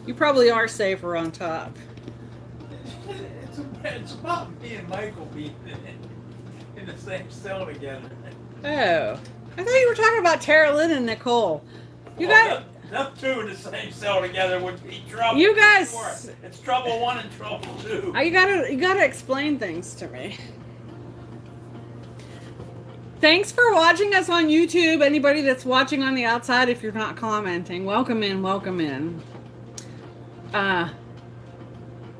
you probably are safer on top. It's about me and Michael being in the same cell together. Oh, I thought you were talking about Tara Lynn and Nicole. You got them two in the same cell together would be trouble. You guys, it's trouble one and trouble two. You gotta explain things to me. Thanks for watching us on YouTube. Anybody that's watching on the outside, if you're not commenting, welcome in, welcome in. The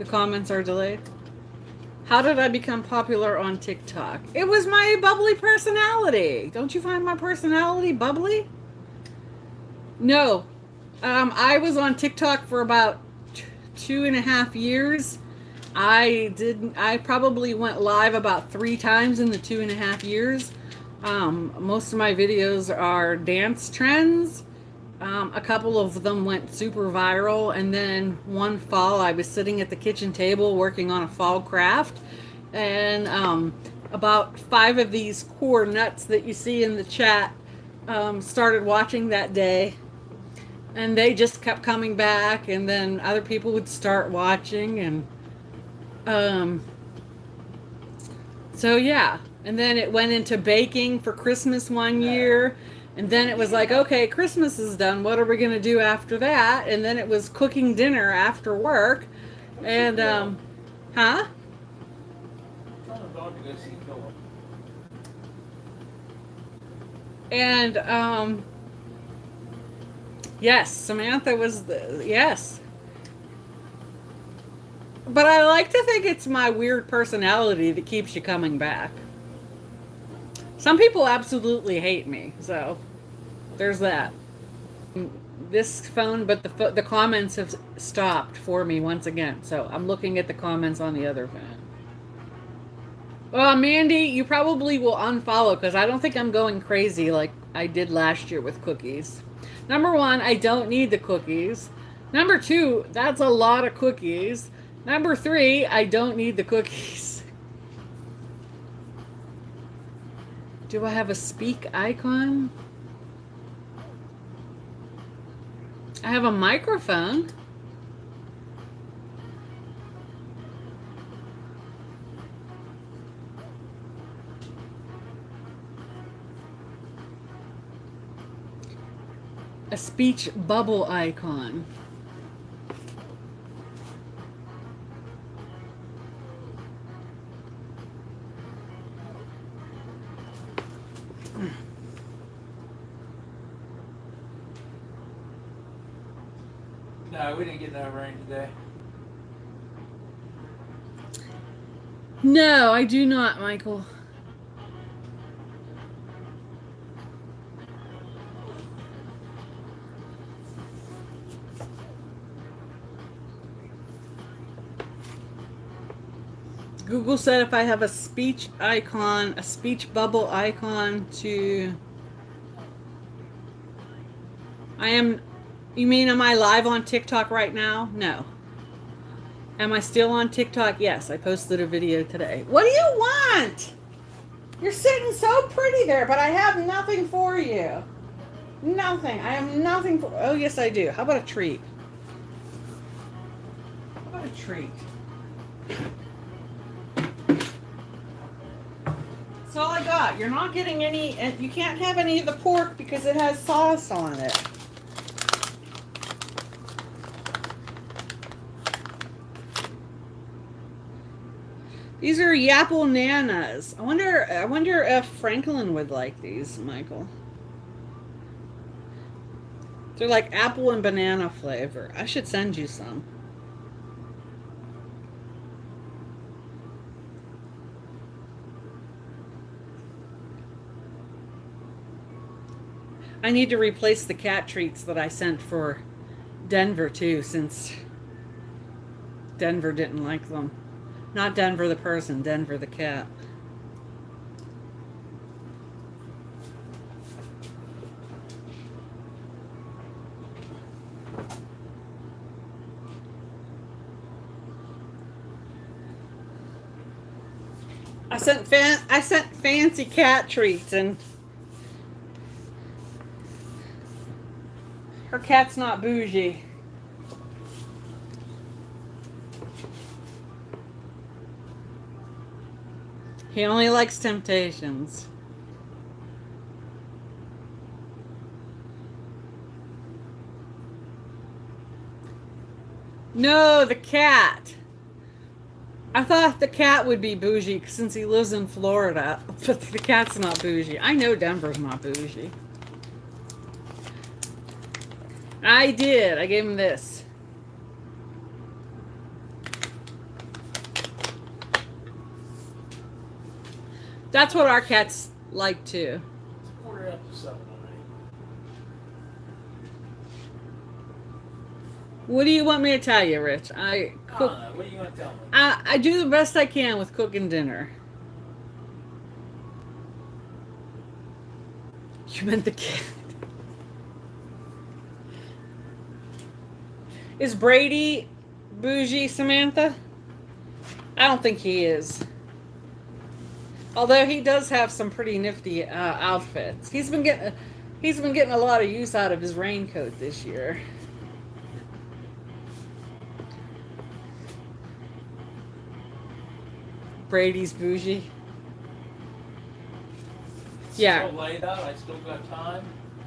comments are delayed. How did I become popular on TikTok? It was my bubbly personality. Don't you find my personality bubbly? No. I was on TikTok for about 2.5 years. I probably went live about 3 times in the 2.5 years. Most of my videos are dance trends. A couple of them went super viral, and then one fall I was sitting at the kitchen table working on a fall craft, and about 5 of these core nuts that you see in the chat started watching that day, and they just kept coming back, and then other people would start watching, and so yeah. And then it went into baking for Christmas one year. And then it was like, okay, Christmas is done. What are we going to do after that? And then it was cooking dinner after work. And, huh? And, yes, Samantha was yes. But I like to think it's my weird personality that keeps you coming back. Some people absolutely hate me, so there's that. This phone, but the comments have stopped for me once again, so I'm looking at the comments on the other phone. Well, Mandy, you probably will unfollow because I don't think I'm going crazy like I did last year with cookies. Number 1, I don't need the cookies. Number 2, that's a lot of cookies. Number 3, I don't need the cookies. Do I have a speak icon? I have a microphone. A speech bubble icon. No, we didn't get no rain today. No, I do not, Michael. Google said if I have a speech icon, a speech bubble icon to... You mean, am I live on TikTok right now? No. Am I still on TikTok? Yes, I posted a video today. What do you want? You're sitting so pretty there, but I have nothing for you. Nothing. I have nothing for... Oh, yes, I do. How about a treat? How about a treat? That's all I got. You're not getting any... And you can't have any of the pork because it has sauce on it. These are Yapple Nanas. I wonder if Franklin would like these, Michael. They're like apple and banana flavor. I should send you some. I need to replace the cat treats that I sent for Denver too, since Denver didn't like them. Not Denver the person, Denver the cat. I sent fancy cat treats, and her cat's not bougie. He only likes Temptations. No, the cat. I thought the cat would be bougie since he lives in Florida, but the cat's not bougie. I know Denver's not bougie. I did. I gave him this. That's what our cats like too. It's a quarter after 7 already. What do you want me to tell you, Rich? I cook. What are you going to tell me? I do the best I can with cooking dinner. You meant the cat. Is Brady bougie, Samantha? I don't think he is. Although he does have some pretty nifty outfits. He's been getting a lot of use out of his raincoat this year. Brady's bougie. Yeah. Still laid out. I still got time.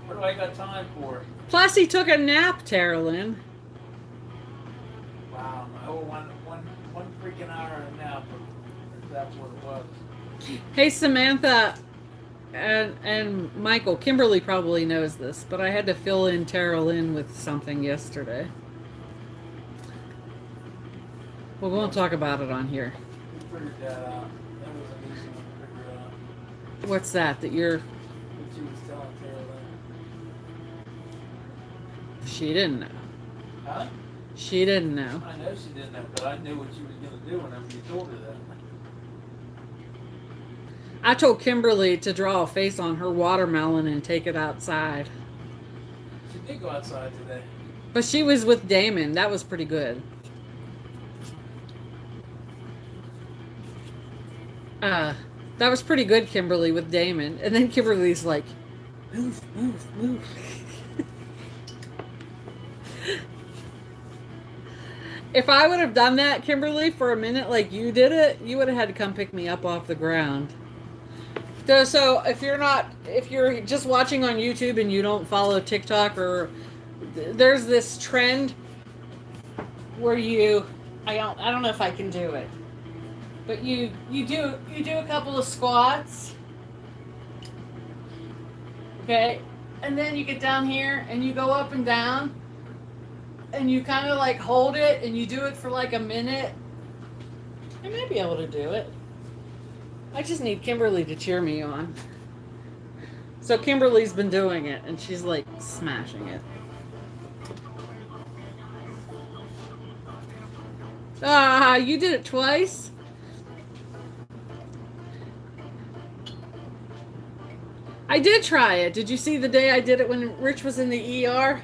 What do I got time for? Plus, he took a nap, Terrelyn. Wow. One freaking hour and a nap. If that's what it was. Hey, Samantha and Michael, Kimberly probably knows this, but I had to fill in Terrelyn with something yesterday. Well, we won't talk about it on here. We figured that out. That was an easy one to figure out. What's that? That you're... What she was telling Carolyn. She didn't know. Huh? She didn't know. I know she didn't know, but I knew what she was going to do whenever you told her that. I told Kimberly to draw a face on her watermelon and take it outside. She did go outside today. But she was with Damon. That was pretty good. That was pretty good, Kimberly, with Damon. And then Kimberly's like, move, move, move. If I would have done that, Kimberly, for a minute like you did it, you would have had to come pick me up off the ground. So if you're just watching on YouTube and you don't follow TikTok, or there's this trend where I don't know if I can do it, but you do a couple of squats, okay, and then you get down here and you go up and down, and you kind of like hold it and you do it for like a minute. I might be able to do it. I just need Kimberly to cheer me on. So Kimberly's been doing it, and she's like smashing it. You did it twice? I did try it. Did you see the day I did it when Rich was in the ER?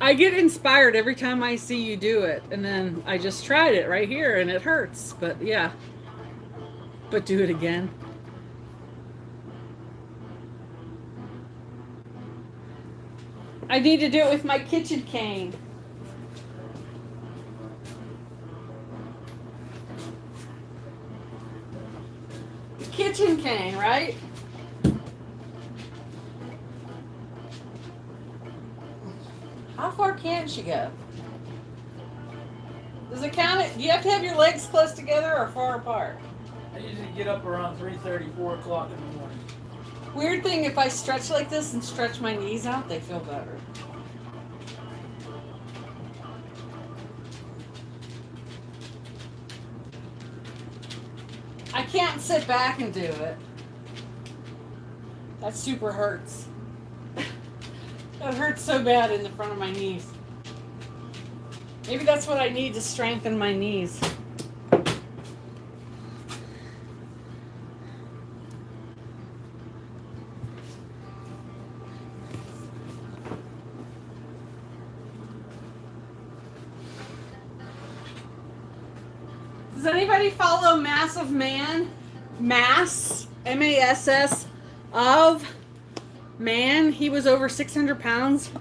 I get inspired every time I see you do it, and then I just tried it right here, and it hurts. But yeah, but do it again. I need to do it with my kitchen cane. Kitchen cane, right? How far can she go? Does it count it? Do you have to have your legs close together or far apart? I usually get up around 3:30, 4 o'clock in the morning. Weird thing, if I stretch like this and stretch my knees out, they feel better. I can't sit back and do it. That super hurts. That hurts so bad in the front of my knees. Maybe that's what I need to strengthen my knees. Does anybody follow Massive Man? Mass, M-A-S-S, of Man. He was over 600 pounds,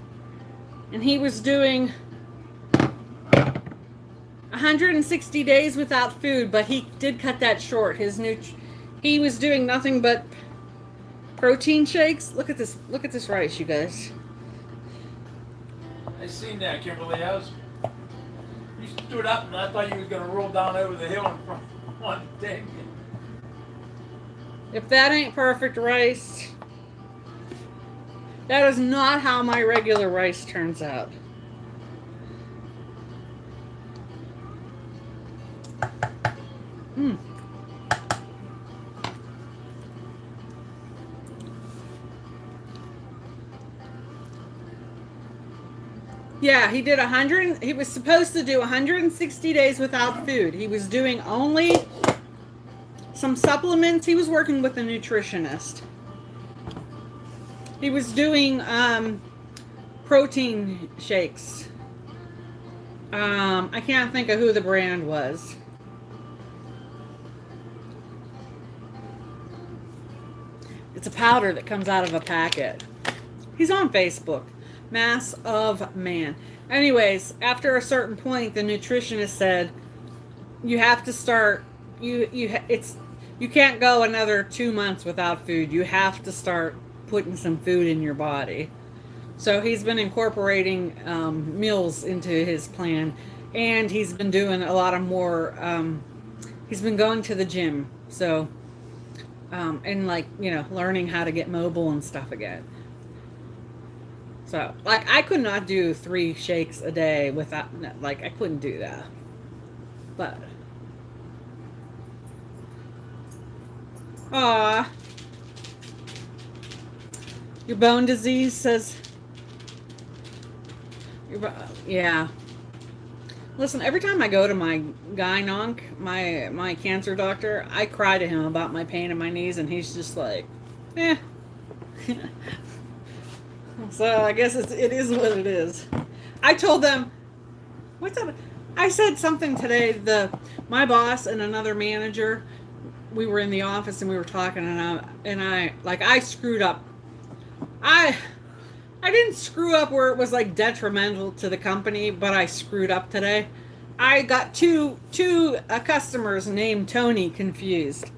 and he was doing 160 days without food, but he did cut that short. He was doing nothing but protein shakes. Look at this rice, you guys. I seen that, Kimberly. You stood up, and I thought you was gonna roll down over the hill in front of one thing. If that ain't perfect rice, that is not how my regular rice turns out. Yeah, he did 100. He was supposed to do 160 days without food. He was doing only some supplements. He was working with a nutritionist. He was doing protein shakes. I can't think of who the brand was. It's a powder that comes out of a packet. He's on Facebook. Mass of Man. Anyways, after a certain point, the nutritionist said, you have to start, you can't go another 2 months without food. You have to start putting some food in your body. So he's been incorporating meals into his plan, and he's been doing a lot of more, he's been going to the gym. So, and like, learning how to get mobile and stuff again. So, like, I could not do 3 shakes a day without, like, I couldn't do that. But, your bone disease says, yeah. Listen, every time I go to my gynonc, my cancer doctor, I cry to him about my pain in my knees, and he's just like, eh. So I guess it is what it is. I told them, what's up? I said something today. My boss and another manager, we were in the office and we were talking, and I screwed up. I didn't screw up where it was like detrimental to the company, but I screwed up today. I got two customers named Tony confused,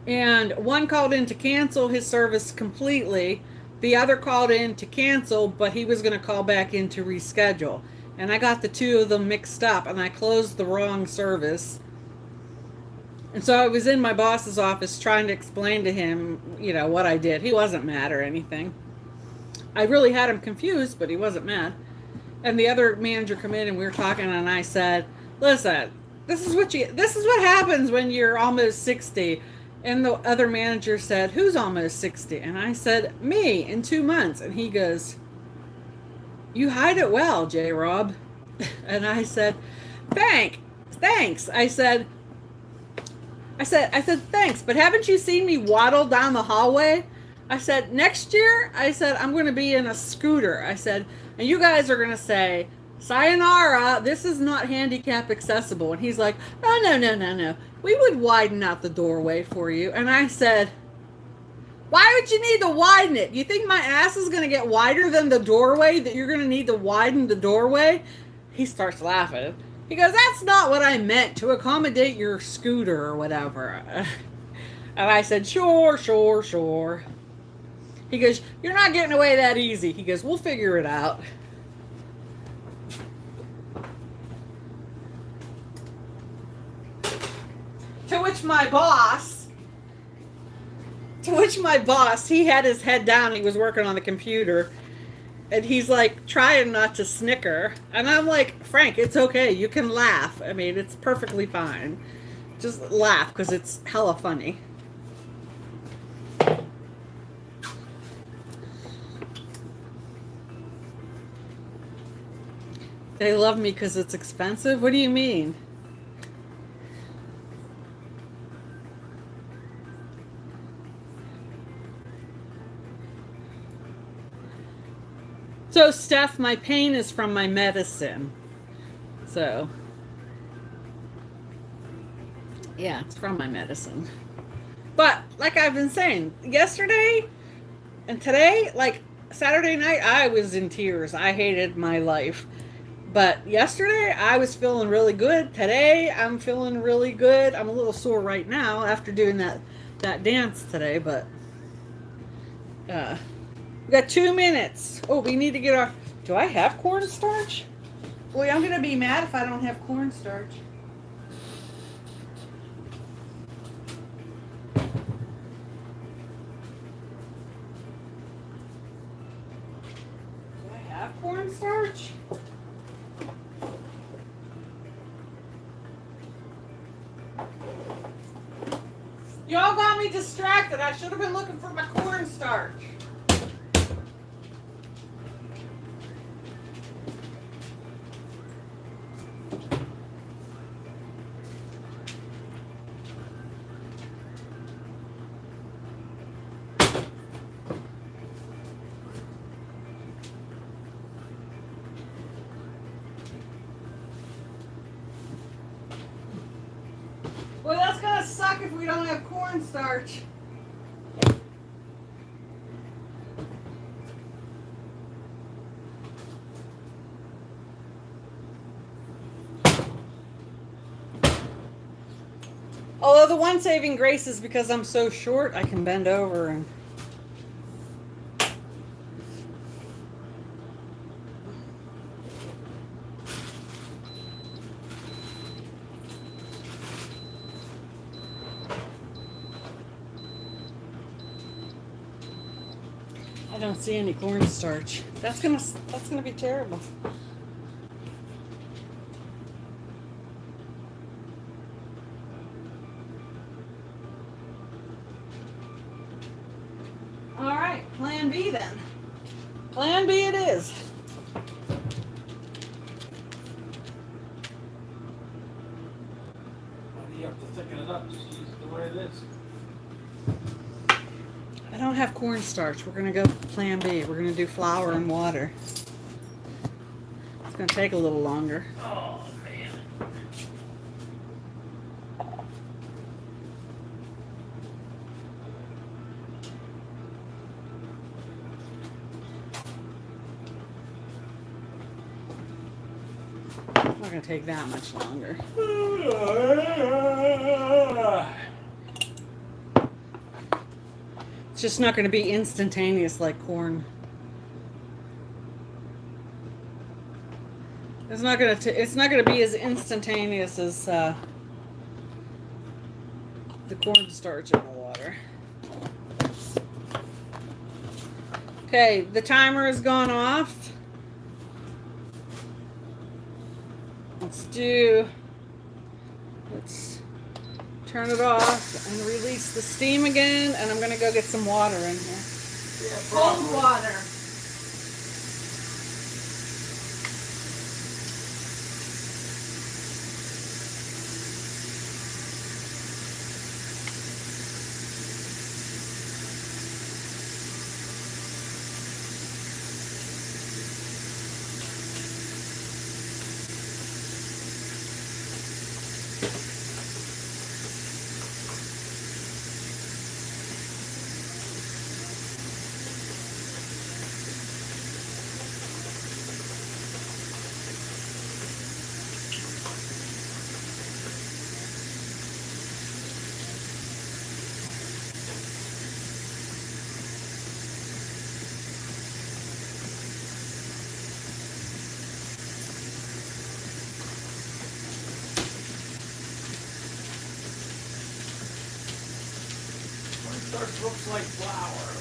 and one called in to cancel his service completely. The other called in to cancel, but he was going to call back in to reschedule. And I got the two of them mixed up, and I closed the wrong service. And so I was in my boss's office trying to explain to him, what I did. He wasn't mad or anything. I really had him confused, but he wasn't mad. And the other manager come in, and we were talking, and I said, listen, this is what happens when you're almost 60. And the other manager said, who's almost 60? And I said, me, in 2 months. And he goes, you hide it well, JRob. And I said, thanks. I said, thanks, but haven't you seen me waddle down the hallway? I said, next year, I'm going to be in a scooter. I said, And you guys are going to say, sayonara, this is not handicap accessible. And he's like, oh, no, no, no, no. We would widen out the doorway for you. And I said, why would you need to widen it? You think my ass is going to get wider than the doorway, that you're going to need to widen the doorway? He starts laughing. He goes, that's not what I meant, to accommodate your scooter or whatever. And I said, sure, sure, sure. He goes, you're not getting away that easy. He goes, we'll figure it out. To which my boss, he had his head down. He was working on the computer. And he's like trying not to snicker. And I'm like, Frank, it's okay. You can laugh. I mean, it's perfectly fine. Just laugh because it's hella funny. They love me because it's expensive? What do you mean? So, Steph, my pain is from my medicine. So, yeah, it's from my medicine. But, like I've been saying, yesterday and today, like Saturday night, I was in tears. I hated my life. But yesterday, I was feeling really good. Today, I'm feeling really good. I'm a little sore right now after doing that dance today, but we got 2 minutes. Oh, we need to get our... Do I have cornstarch? Boy, I'm going to be mad if I don't have cornstarch. Do I have cornstarch? Y'all got me distracted. I should have been looking for my cornstarch. Well, that's gonna suck if we don't have cornstarch. Although the one saving grace is because I'm so short, I can bend over and... I don't see any cornstarch. That's gonna be terrible. All right, plan B then. Plan B it is. You have to thicken it up, just use it the way it is. I don't have cornstarch. We're gonna go plan B. We're gonna do flour and water. It's gonna take a little longer. Oh, man. It's not gonna take that much longer. It's just not gonna be instantaneous like corn. It's not gonna be as instantaneous as the cornstarch in the water. Okay, the timer has gone off. Let's turn it off and release the steam again, and I'm gonna go get some water in here. Yeah, Cold water. Cornstarch looks like flour.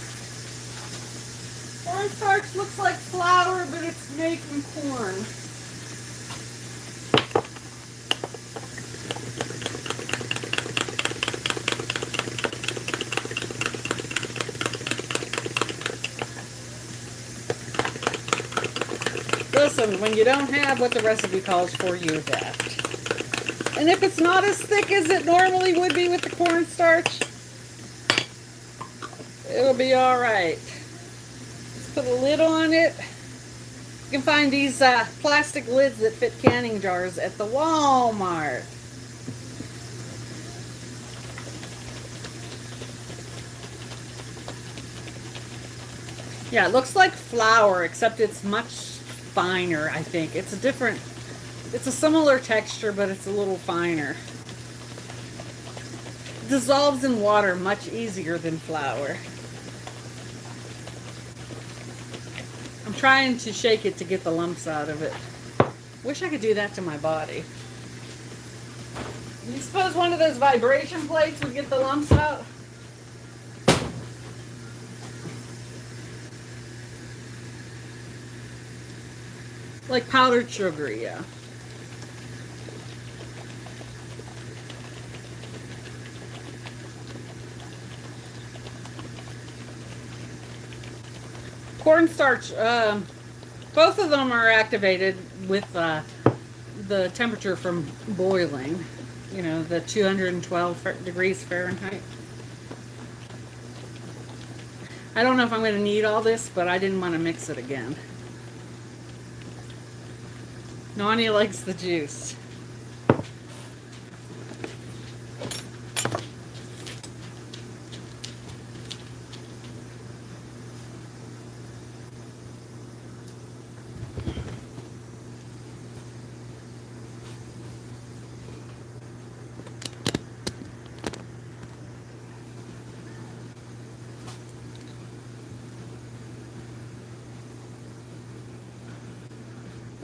Cornstarch looks like flour, but it's made from corn. Listen, when you don't have what the recipe calls for, you adapt. And if it's not as thick as it normally would be with the cornstarch, it'll be all right. Let's put a lid on it. You can find these plastic lids that fit canning jars at the Walmart. Yeah, it looks like flour, except it's much finer, I think. It's a similar texture, but it's a little finer. It dissolves in water much easier than flour. I'm trying to shake it to get the lumps out of it. Wish I could do that to my body. You suppose one of those vibration plates would get the lumps out? Like powdered sugar, yeah. Cornstarch, both of them are activated with the temperature from boiling, you know, the 212 degrees Fahrenheit. I don't know if I'm going to need all this, but I didn't want to mix it again. Nani likes the juice.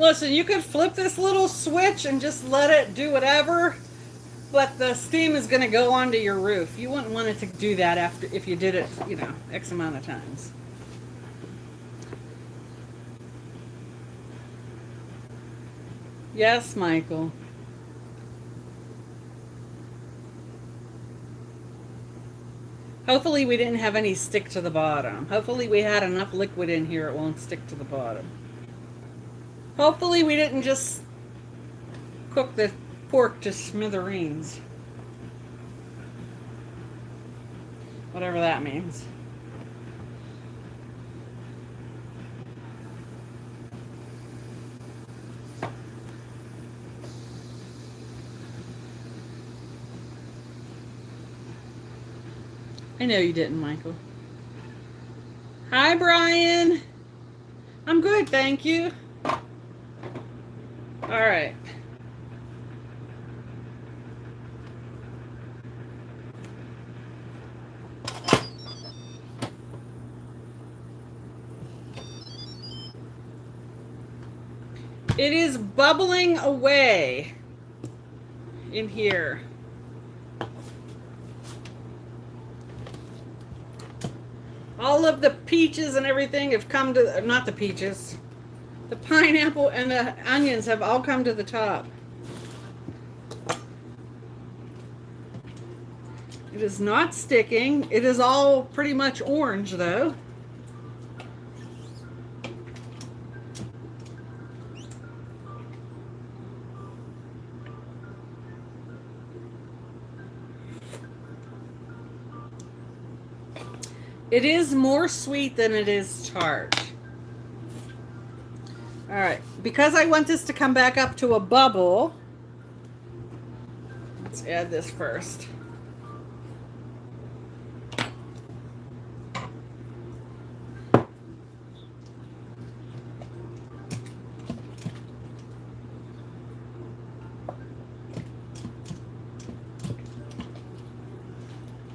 Listen, you could flip this little switch and just let it do whatever, but the steam is going to go onto your roof. You wouldn't want it to do that after if you did it, you know, X amount of times. Yes, Michael. Hopefully we didn't have any stick to the bottom. Hopefully we had enough liquid in here it won't stick to the bottom. Hopefully we didn't just cook the pork to smithereens. Whatever that means. I know you didn't, Michael. Hi, Brian. I'm good, thank you. All right. It is bubbling away in here. All of the peaches and everything have come to, not the peaches, the pineapple and the onions have all come to the top. It is not sticking. It is all pretty much orange though. It is more sweet than it is tart. All right, because I want this to come back up to a bubble, let's add this first.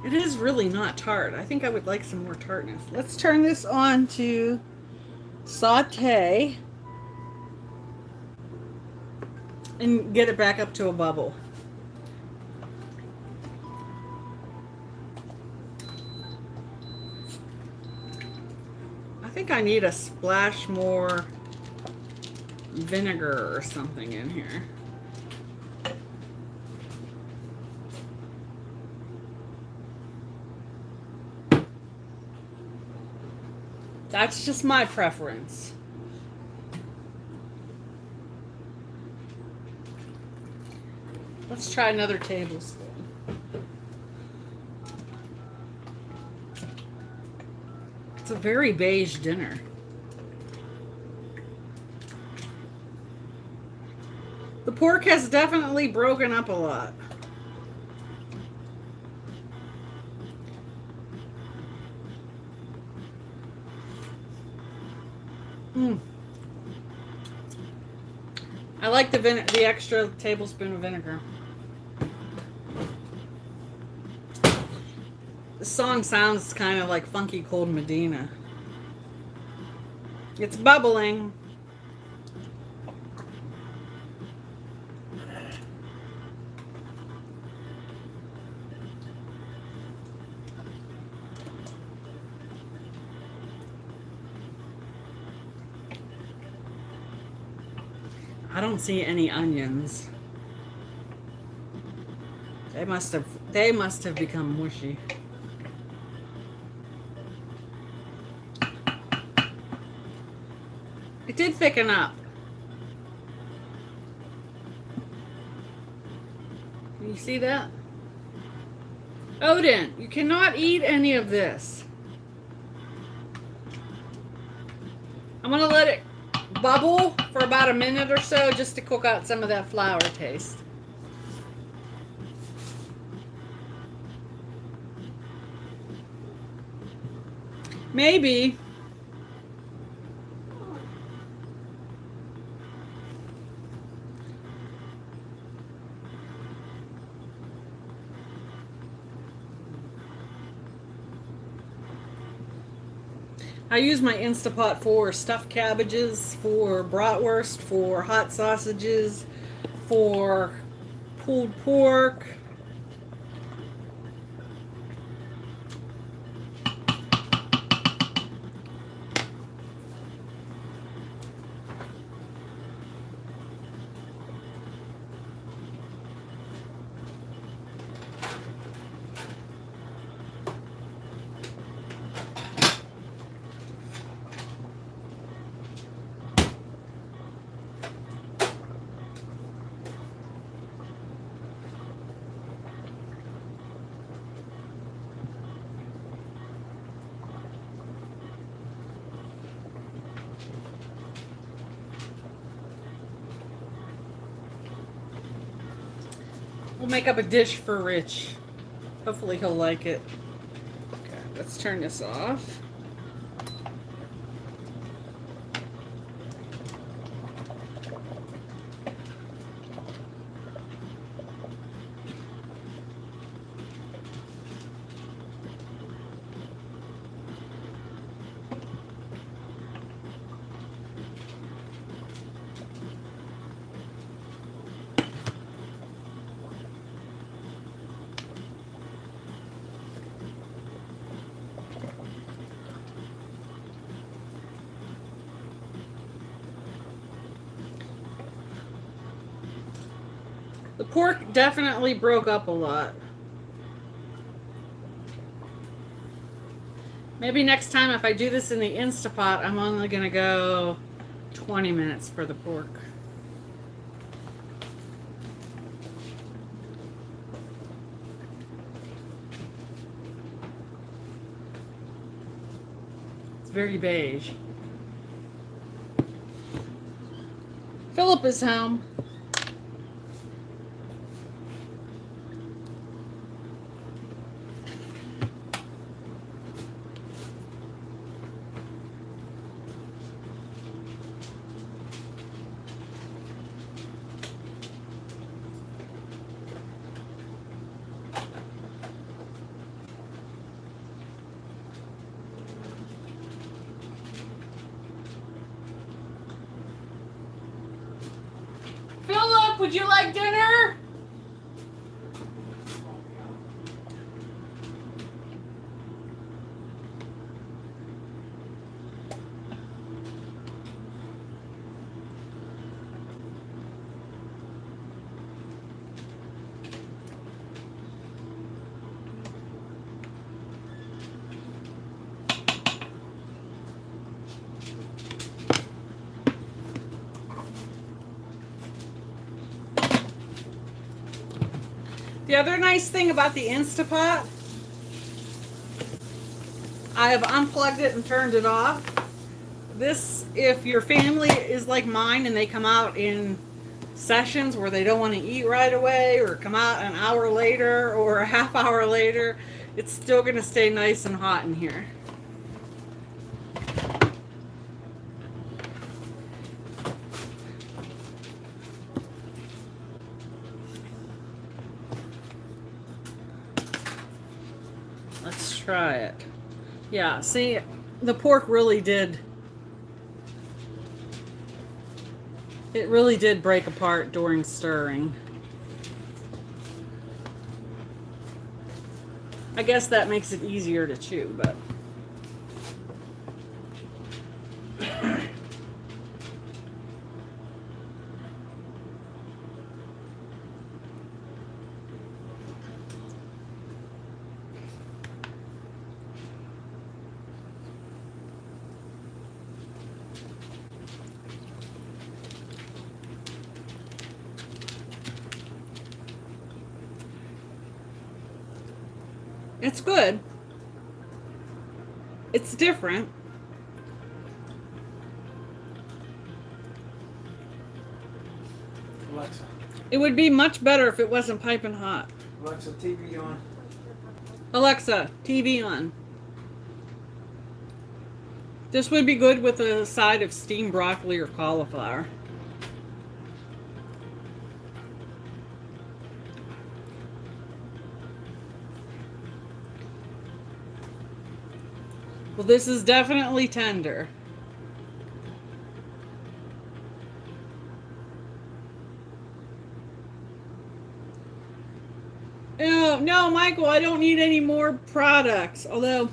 It is really not tart. I think I would like some more tartness. Let's turn this on to saute and get it back up to a bubble. think I need a splash more vinegar or something in here. That's just my preference. Let's try another tablespoon. It's a very beige dinner. The pork has definitely broken up a lot. I like the extra tablespoon of vinegar. The song sounds kind of like Funky Cold Medina. It's bubbling. I don't see any onions. They must have become mushy. It did thicken up. Can you see that? Odin, you cannot eat any of this. I'm gonna let it bubble for about a minute or so just to cook out some of that flour taste. Maybe. I use my Instapot for stuffed cabbages, for bratwurst, for hot sausages, for pulled pork. We'll make up a dish for Rich. Hopefully he'll like it. Okay, let's turn this off. The pork definitely broke up a lot. Maybe next time if I do this in the Instapot, I'm only going to go 20 minutes for the pork. It's very beige. Philip is home. Philip, would you like dinner? The other nice thing about the Instapot, I have unplugged it and turned it off. This, if your family is like mine and they come out in sessions where they don't want to eat right away or come out an hour later or a half hour later, it's still going to stay nice and hot in here. Let's try it. Yeah, see, the pork really did. It really did break apart during stirring. I guess that makes it easier to chew, but. It's good. It's different. Alexa. It would be much better if it wasn't piping hot. Alexa, TV on. Alexa, TV on. This would be good with a side of steamed broccoli or cauliflower. Well, this is definitely tender. Oh, no, Michael, I don't need any more products. Although,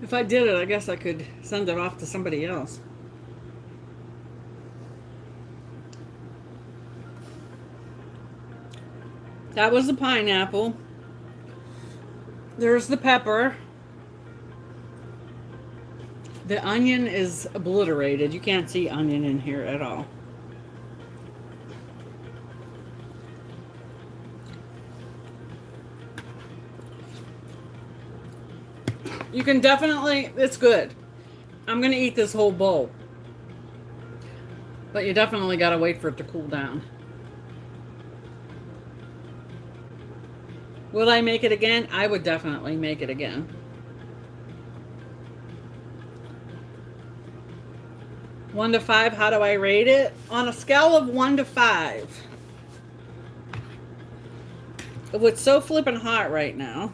if I did it, I guess I could send it off to somebody else. That was the pineapple. There's the pepper. The onion is obliterated. You can't see onion in here at all. You can definitely, it's good. I'm going to eat this whole bowl. But you definitely got to wait for it to cool down. Will I make it again? I would definitely make it again. 1 to 5, how do I rate it? On a scale of 1 to 5. It's so flippin' hot right now.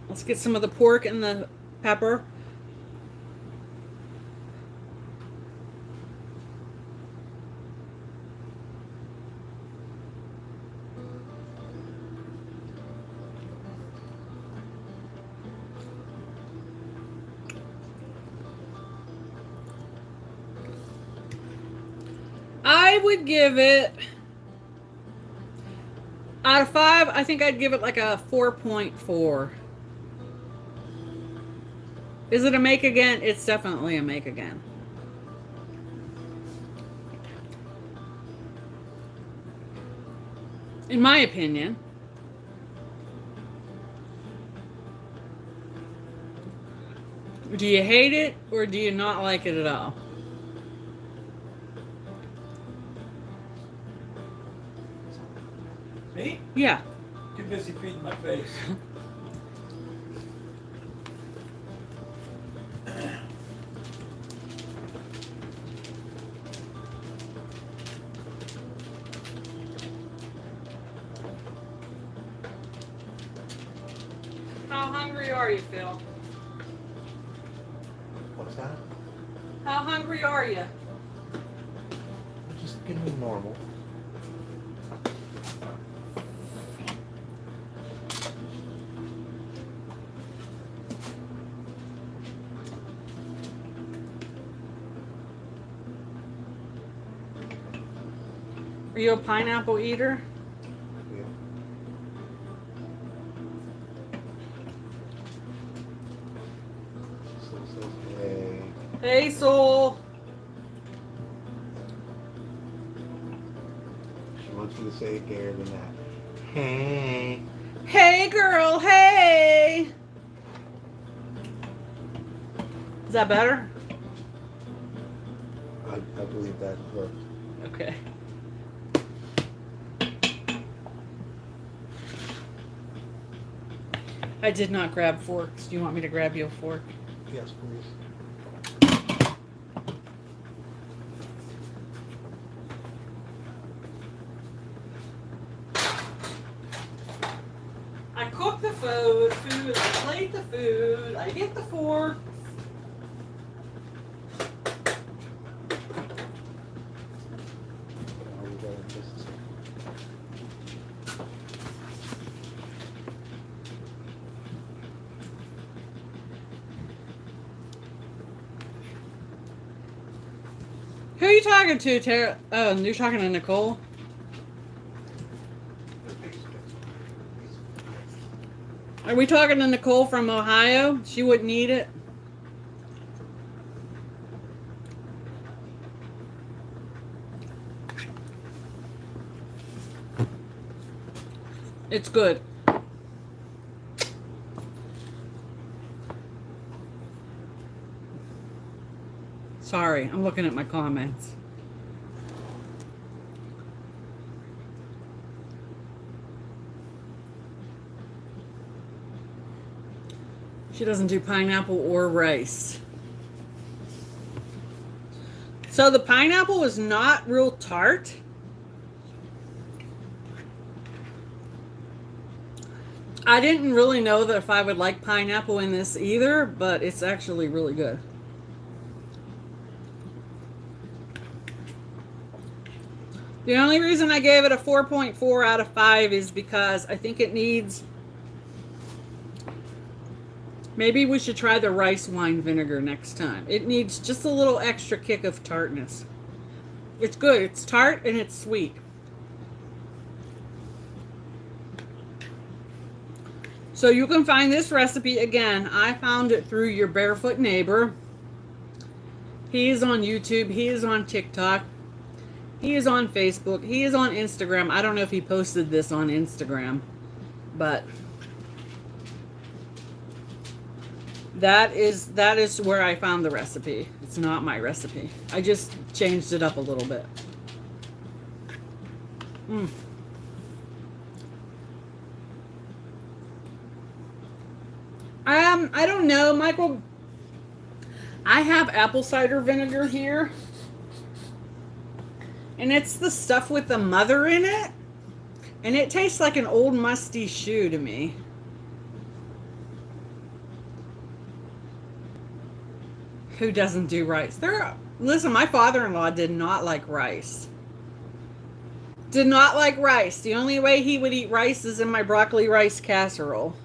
Let's get some of the pork and the pepper. I would give it, out of 5, I think I'd give it like a 4.4. Is it a make again? It's definitely a make again. In my opinion. Do you hate it or do you not like it at all? Me? Yeah. Too busy feeding my face. How hungry are you, Phil? What's that? How hungry are you? Just give me normal. Are you a pineapple eater? Yeah. So, hey. Hey, Soul. wants me to say it gayer than that. Hey. Hey, girl, hey! Is that better? I believe that worked. Okay. I did not grab forks. Do you want me to grab you a fork? Yes, please. I cook the food, I plate the food, I get the fork. I'll go in just a second. Who are you talking to, Tara? Oh, you're talking to Nicole? Are we talking to Nicole from Ohio? She wouldn't eat it. It's good. Sorry, I'm looking at my comments. She doesn't do pineapple or rice. So the pineapple is not real tart. I didn't really know that if I would like pineapple in this either, but it's actually really good. The only reason I gave it a 4.4 out of 5 is because I think it needs... Maybe we should try the rice wine vinegar next time. It needs just a little extra kick of tartness. It's good. It's tart and it's sweet. So you can find this recipe again. I found it through your barefoot neighbor. He is on YouTube. He is on TikTok. He is on Facebook. He is on Instagram. I don't know if he posted this on Instagram, but that is where I found the recipe. It's not my recipe. I just changed it up a little bit. I don't know, Michael. I have apple cider vinegar here. And it's the stuff with the mother in it. And it tastes like an old musty shoe to me. Who doesn't do rice? Listen, my father-in-law did not like rice. Did not like rice. The only way he would eat rice is in my broccoli rice casserole.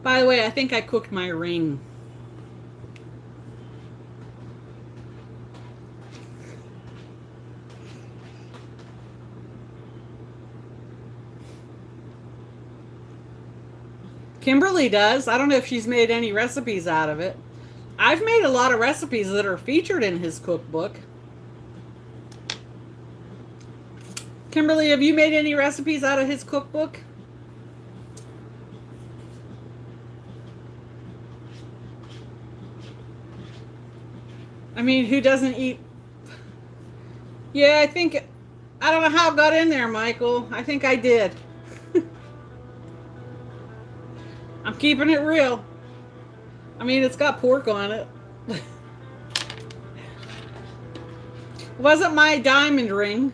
By the way, I think I cooked my ring. Kimberly does. I don't know if she's made any recipes out of it. I've made a lot of recipes that are featured in his cookbook. Kimberly, have you made any recipes out of his cookbook? I mean, who doesn't eat? Yeah, I don't know how it got in there, Michael. I think I did. I'm keeping it real. I mean, it's got pork on it. It wasn't my diamond ring.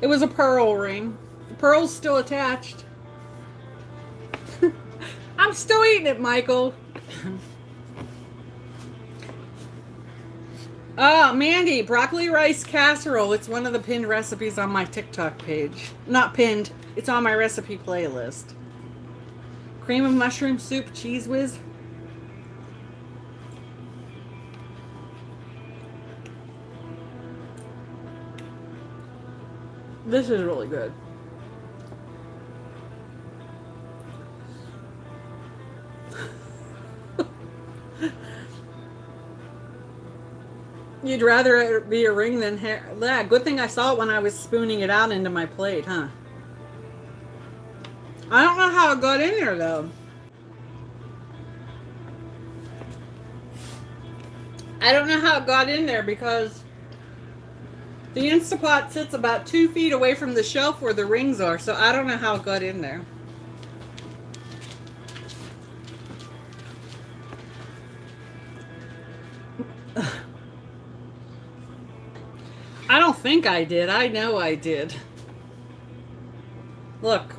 It was a pearl ring. The pearl's still attached. I'm still eating it, Michael. Oh, Mandy, broccoli rice casserole. It's one of the pinned recipes on my TikTok page. Not pinned. It's on my recipe playlist. Cream of mushroom soup, cheese whiz. This is really good. You'd rather it be a ring than hair. Yeah, good thing I saw it when I was spooning it out into my plate, huh? I don't know how it got in there, though. I don't know how it got in there because the Instapot sits about 2 feet away from the shelf where the rings are, so I don't know how it got in there. I don't think I did. I know I did. Look.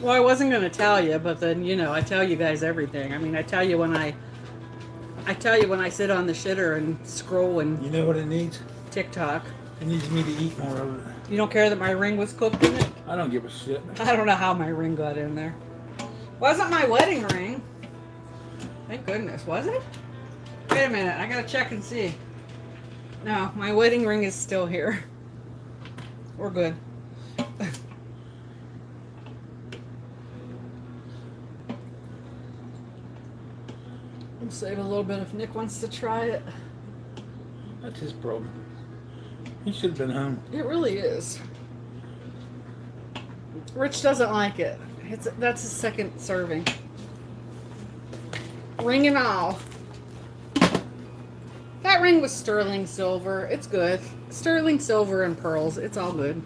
Well, I wasn't going to tell you, but then, you know, I tell you guys everything. I mean, I tell you when I sit on the shitter and scroll and You know what it needs? TikTok. It needs me to eat more of it. You don't care that my ring was cooked in it? I don't give a shit. I don't know how my ring got in there. Wasn't my wedding ring. Thank goodness. Was it? Wait a minute. I gotta check and see. No, my wedding ring is still here. We're good. We'll save a little bit if Nick wants to try it. That's his problem. He should have been home. It really is. Rich doesn't like it. That's his second serving. Ring and all. That ring was sterling silver. It's good. Sterling silver and pearls. It's all good.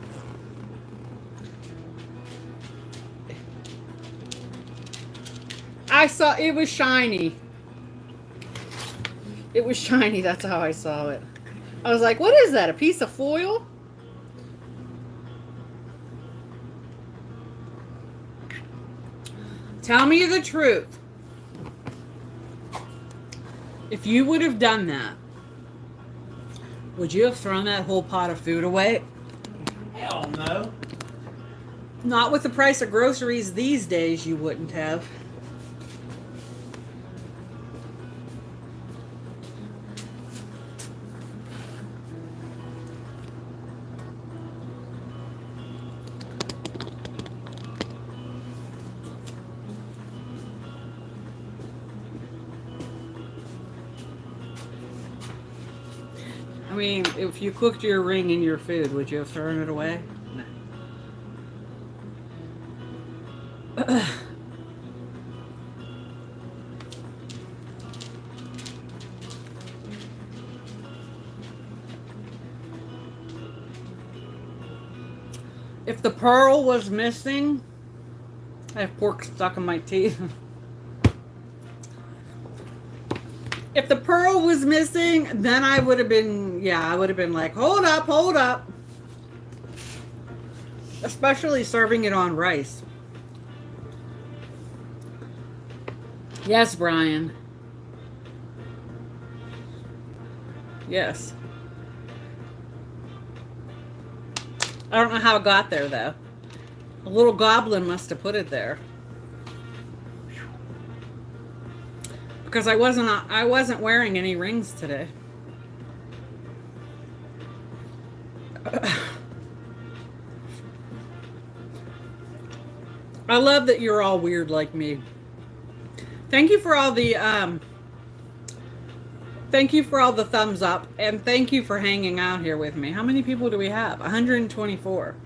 I saw it was shiny. It was shiny. That's how I saw it. I was like, what is that? A piece of foil? Tell me the truth. If you would have done that, would you have thrown that whole pot of food away? Hell no. Not with the price of groceries these days, you wouldn't have. I mean, if you cooked your ring in your food, would you have thrown it away? No. If the pearl was missing, I have pork stuck in my teeth. If the pearl was missing, then I would have been, yeah, I would have been like, hold up, hold up. Especially serving it on rice. Yes, Brian. Yes. I don't know how it got there, though. A little goblin must have put it there. Because I wasn't wearing any rings today. I love that you're all weird like me. Thank you for all the thumbs up, and thank you for hanging out here with me. How many people do we have? 124.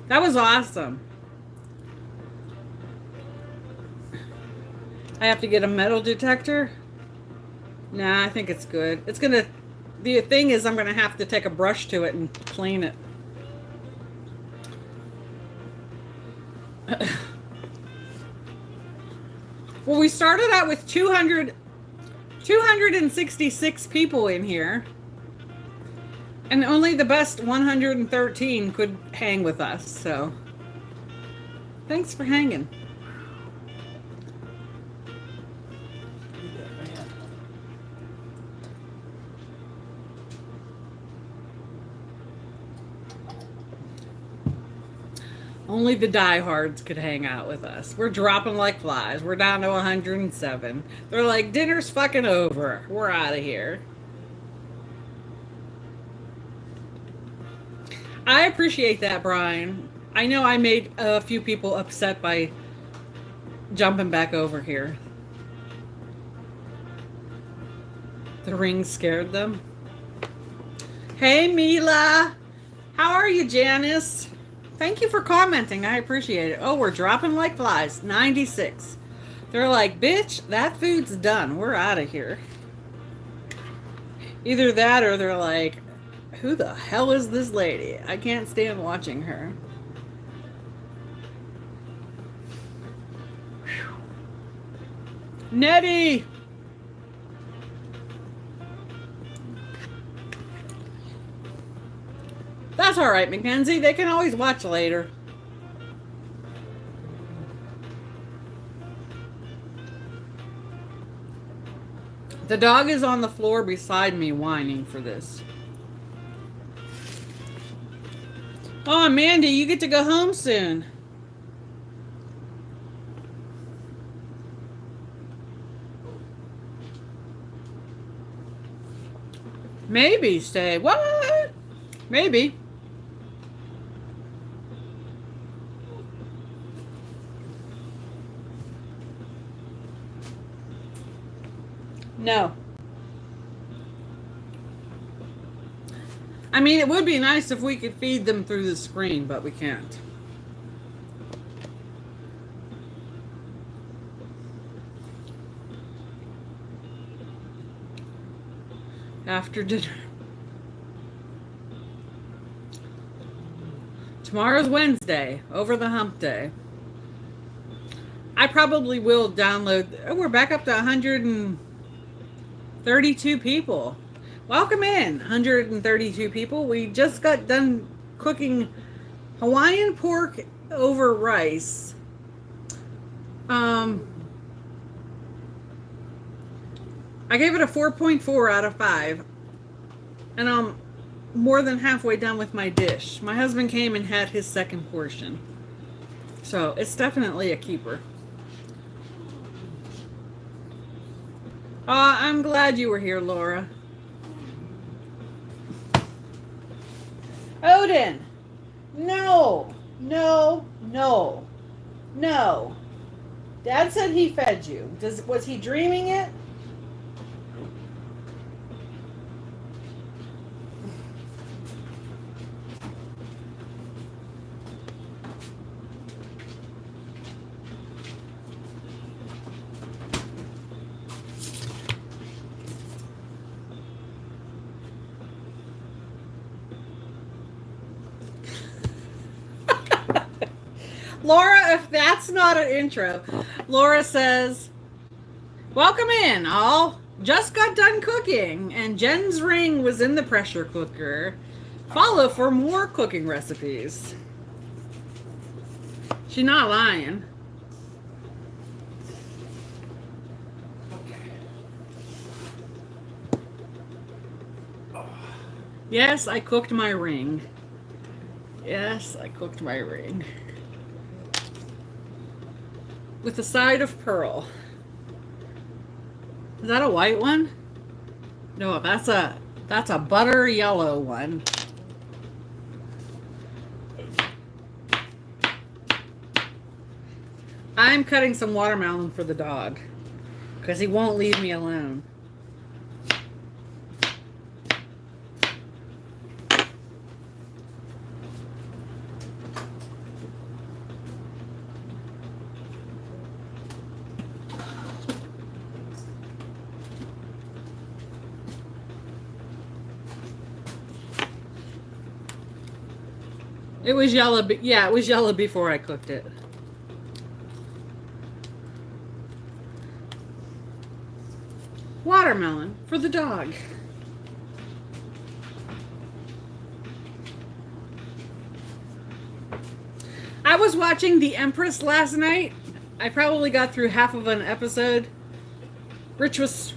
That was awesome. I have to get a metal detector? Nah, I think it's good. It's gonna, the thing is I'm gonna have to take a brush to it and clean it. Well, we started out with 266 people in here. And only the best 113 could hang with us, so. Thanks for hanging. Only the diehards could hang out with us. We're dropping like flies. We're down to 107. They're like, dinner's fucking over. We're out of here. I appreciate that, Brian. I know I made a few people upset by jumping back over here. The ring scared them. Hey, Mila. How are you, Janice? Thank you for commenting. I appreciate it. Oh, we're dropping like flies. 96. They're like, bitch, that food's done. We're out of here. Either that or they're like, who the hell is this lady? I can't stand watching her. Nettie! That's all right, Mackenzie. They can always watch later. The dog is on the floor beside me whining for this. Oh, Mandy, you get to go home soon. Maybe stay. What? Maybe. No. I mean, it would be nice if we could feed them through the screen, but we can't. After dinner. Tomorrow's Wednesday, over the hump day. I probably will download. Oh, we're back up to 132 people. Welcome in, 132 people. We just got done cooking Hawaiian pork over rice. I gave it a 4.4 out of 5. And I'm more than halfway done with my dish. My husband came and had his second portion. So it's definitely a keeper. I'm glad you were here, Laura. Odin! No! No! No! No! Dad said he fed you. Was he dreaming it? Laura, if that's not an intro, Laura says, welcome in, all. Just got done cooking, and Jen's ring was in the pressure cooker. Follow for more cooking recipes. She's not lying. Yes, I cooked my ring. Yes, I cooked my ring. With a side of pearl. Is that a white one? No, that's a butter yellow one. I'm cutting some watermelon for the dog because he won't leave me alone. It was yellow, yeah, it was yellow before I cooked it. Watermelon for the dog. I was watching The Empress last night. I probably got through half of an episode. Rich was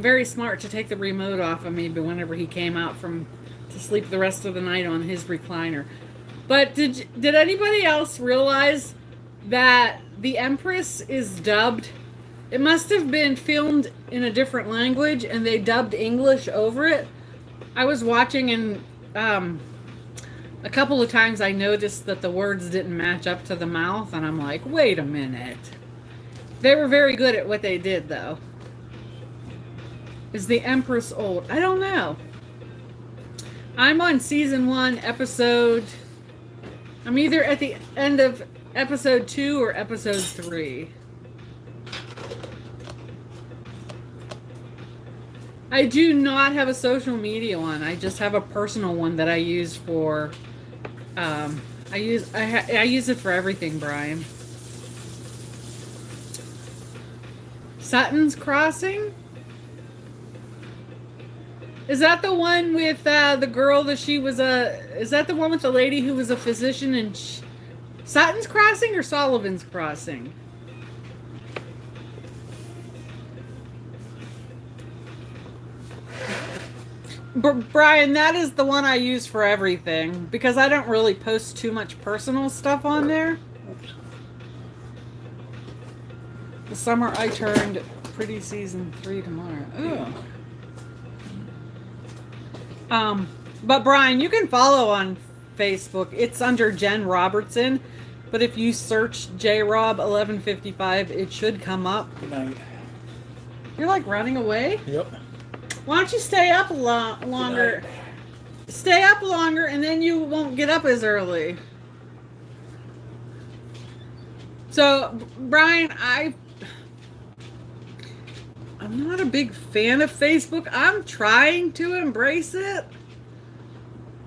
very smart to take the remote off of me, but whenever he came out to sleep the rest of the night on his recliner. But did anybody else realize that The Empress is dubbed? It must have been filmed in a different language and they dubbed English over it, I was watching and a couple of times I noticed that the words didn't match up to the mouth, and I'm like, wait a minute. They were very good at what they did, though. Is the Empress old? I don't know. I'm on season 1, episode... I'm either at the end of episode 2 or episode 3. I do not have a social media one. I just have a personal one that I use for... I use it for everything, Brian. Sutton's Crossing? Is that the one with the girl that she was a... Is that the one with the lady who was a physician in Sutton's Crossing or Sullivan's Crossing? Brian, that is the one I use for everything because I don't really post too much personal stuff on there. The Summer I Turned Pretty season 3 tomorrow. Ooh. But Brian, you can follow on Facebook. It's under Jen Robertson, but if you search JRob 1155, it should come up. Good night. You're like running away? Yep. Why don't you stay up longer? Stay up longer and then you won't get up as early. So, Brian, I'm not a big fan of Facebook. I'm trying to embrace it.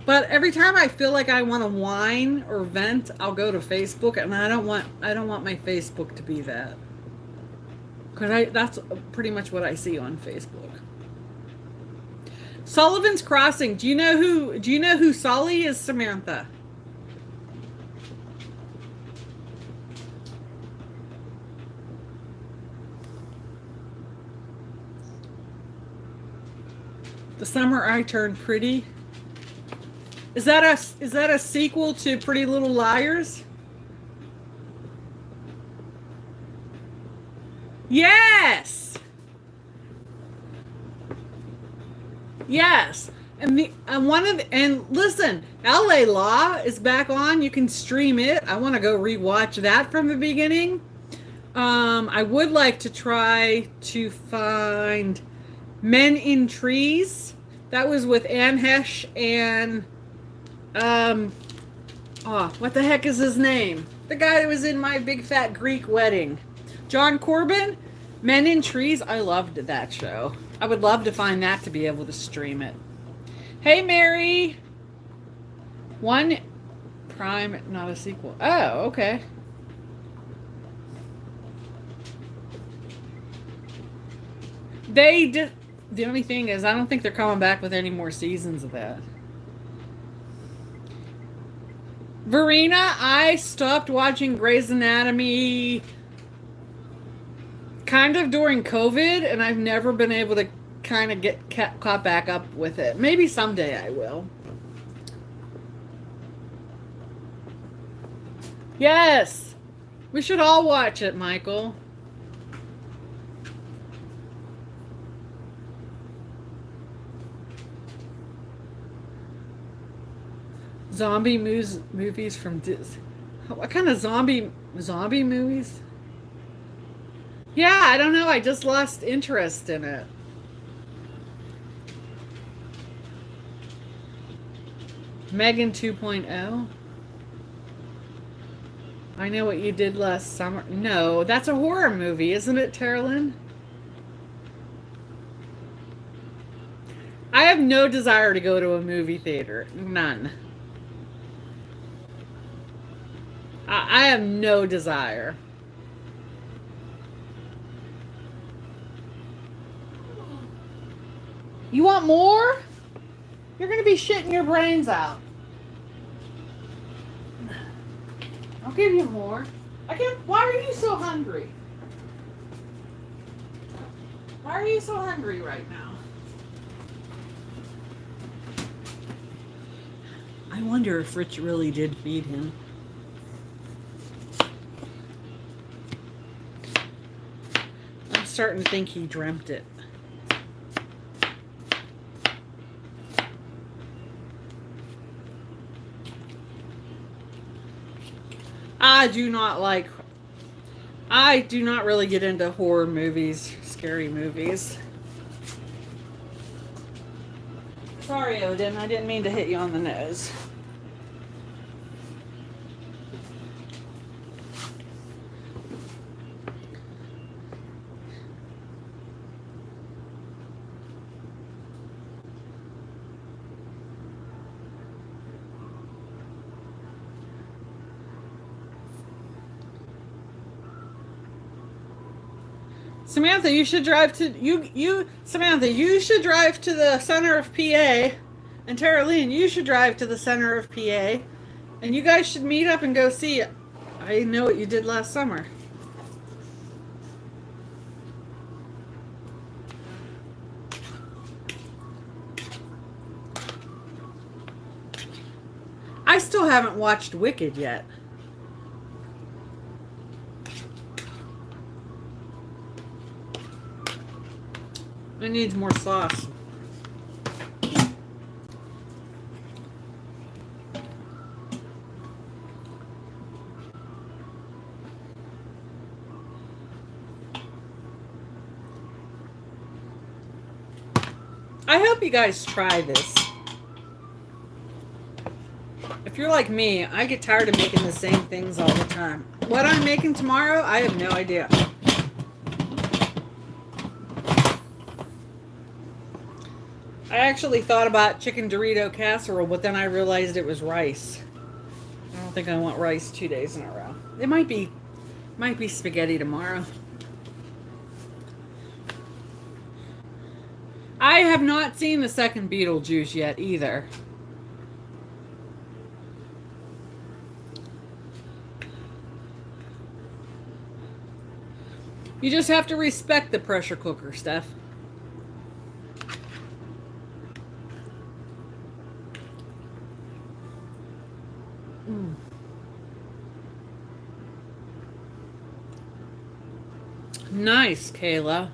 But every time I feel like I want to whine or vent, I'll go to Facebook, and I don't want my Facebook to be that. Cuz that's pretty much what I see on Facebook. Sullivan's Crossing. Do you know who Sully is, Samantha? The Summer I Turned Pretty. Is that a sequel to Pretty Little Liars? Yes. Yes. And listen, LA Law is back on. You can stream it. I want to go rewatch that from the beginning. I would like to try to find Men in Trees. That was with Anne Hesh and what the heck is his name? The guy that was in My Big Fat Greek Wedding. John Corbin. Men in Trees. I loved that show. I would love to find that to be able to stream it. Hey, Mary. One Prime, not a sequel. Oh, okay. They did. The only thing is, I don't think they're coming back with any more seasons of that. Verena, I stopped watching Grey's Anatomy kind of during COVID, and I've never been able to kind of get caught back up with it. Maybe someday I will. Yes! We should all watch it, Michael. Zombie movies from Disney. What kind of zombie movies? Yeah, I don't know. I just lost interest in it. Megan 2.0. I Know What You Did Last Summer. No, that's a horror movie, isn't it, Terrelyn? I have no desire to go to a movie theater. None. I have no desire. You want more? You're going to be shitting your brains out. I'll give you more. Why are you so hungry? Why are you so hungry right now? I wonder if Rich really did feed him. I'm starting to think he dreamt it. I do not like. I do not really get into horror movies, scary movies. Sorry, Odin. I didn't mean to hit you on the nose. Samantha, you should drive to Samantha, you should drive to the center of PA, and Tara Lynn, you should drive to the center of PA, and you guys should meet up and go see it. I know what you did last summer. I still haven't watched Wicked yet. It needs more sauce. I hope you guys try this. If you're like me, I get tired of making the same things all the time. What I'm making tomorrow, I have no idea. I actually thought about chicken Dorito casserole, but then I realized it was rice. I don't think I want rice 2 days in a row. It might be spaghetti tomorrow. I have not seen the second Beetlejuice yet either. You just have to respect the pressure cooker, Steph. Nice, Kayla.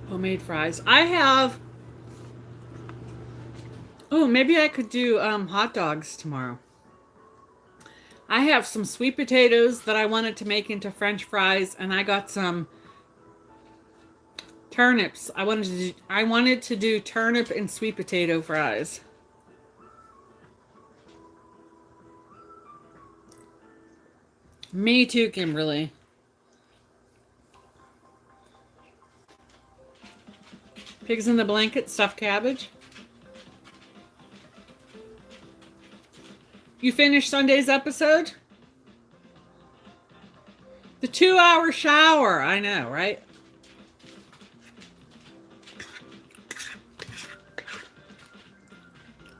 Homemade fries. I have... Oh, maybe I could do hot dogs tomorrow. I have some sweet potatoes that I wanted to make into French fries, and I got some turnips. I wanted to do turnip and sweet potato fries. Me too, Kimberly. Pigs in the blanket, stuffed cabbage. You finished Sunday's episode? The 2-hour shower. I know, right?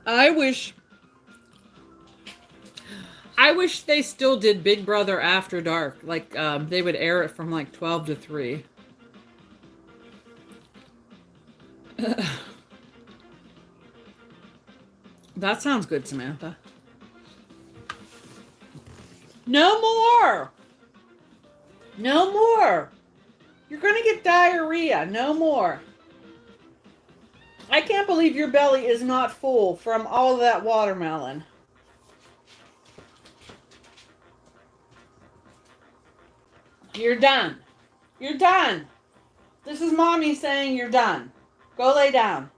I wish they still did Big Brother After Dark. Like, they would air it from like 12 to 3. That sounds good, Samantha. No more! No more! You're gonna get diarrhea. No more. I can't believe your belly is not full from all of that watermelon. You're done. You're done. This is mommy saying you're done. Go lay down.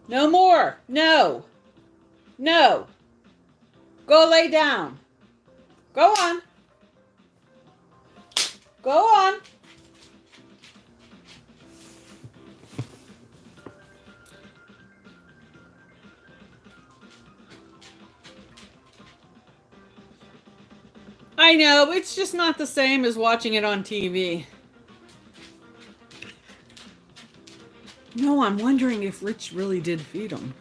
No more. No. No. Go lay down. Go on. Go on. I know, it's just not the same as watching it on TV. No, I'm wondering if Rich really did feed him.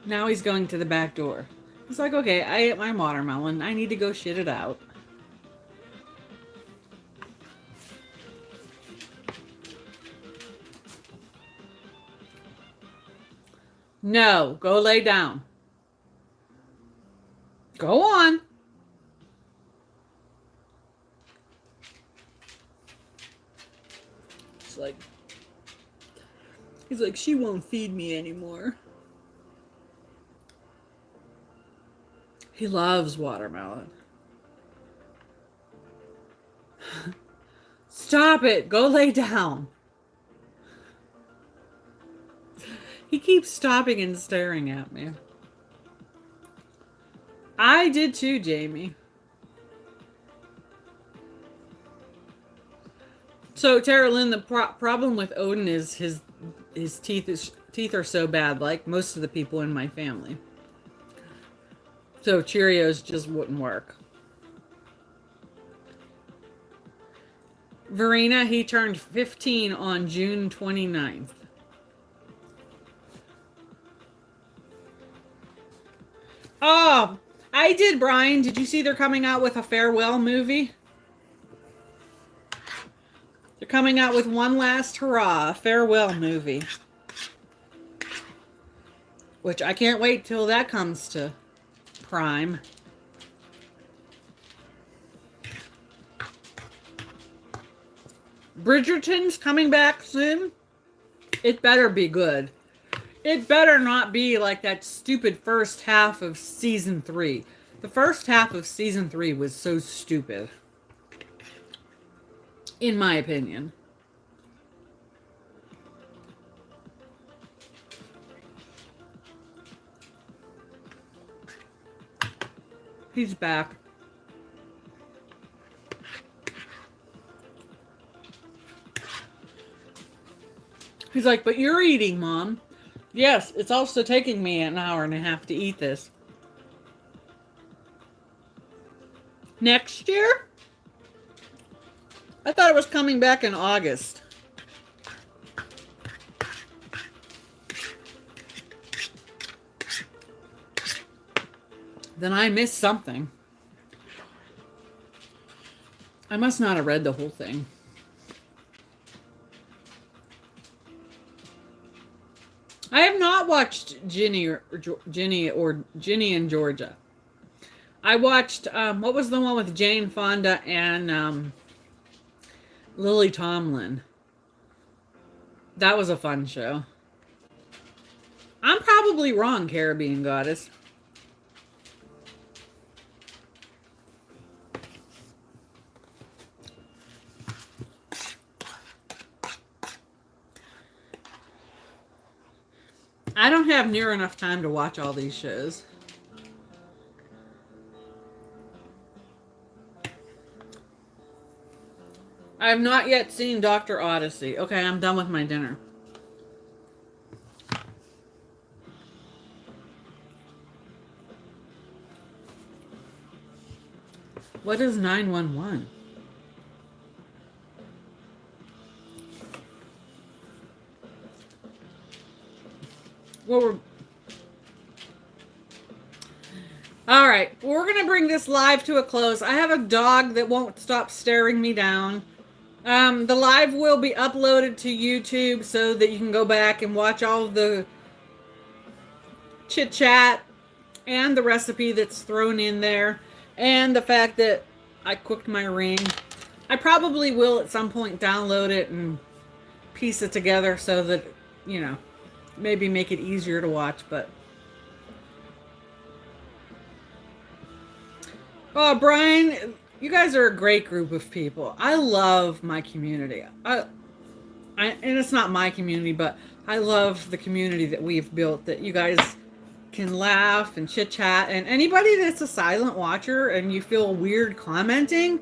Now he's going to the back door. He's like, okay, I ate my watermelon. I need to go shit it out. No, go lay down. Go on. It's like, He's like, she won't feed me anymore. He loves watermelon. Stop it. Go lay down. He keeps stopping and staring at me. I did too, Jamie. So, Tara Lynn, the problem with Odin is his teeth are so bad, like most of the people in my family. So Cheerios just wouldn't work. Verena, he turned 15 on June 29th. Oh, I did, Brian. Did you see they're coming out with a farewell movie? They're coming out with One Last Hurrah, a farewell movie. Which I can't wait till that comes to Prime. Bridgerton's coming back soon. It better be good. It better not be like that stupid first half of season 3. The first half of season 3 was so stupid. In my opinion. He's back. He's like, but you're eating, Mom. Yes, it's also taking me an hour and a half to eat this. Next year? I thought it was coming back in August. Then I missed something. I must not have read the whole thing. I have not watched Ginny and Georgia. I watched what was the one with Jane Fonda and Lily Tomlin. That was a fun show. I'm probably wrong, Caribbean Goddess. I don't have near enough time to watch all these shows. I have not yet seen Dr. Odyssey. Okay, I'm done with my dinner. What is 911? Well, all right, we're going to bring this live to a close. I have a dog that won't stop staring me down. The live will be uploaded to YouTube so that you can go back and watch all of the chit chat and the recipe that's thrown in there and the fact that I cooked my ring. I probably will at some point download it and piece it together so that, you know, maybe make it easier to watch, but oh, Brian, you guys are a great group of people. I love my community. And it's not my community, but I love the community that we've built, that you guys can laugh and chit chat. And anybody that's a silent watcher and you feel weird commenting,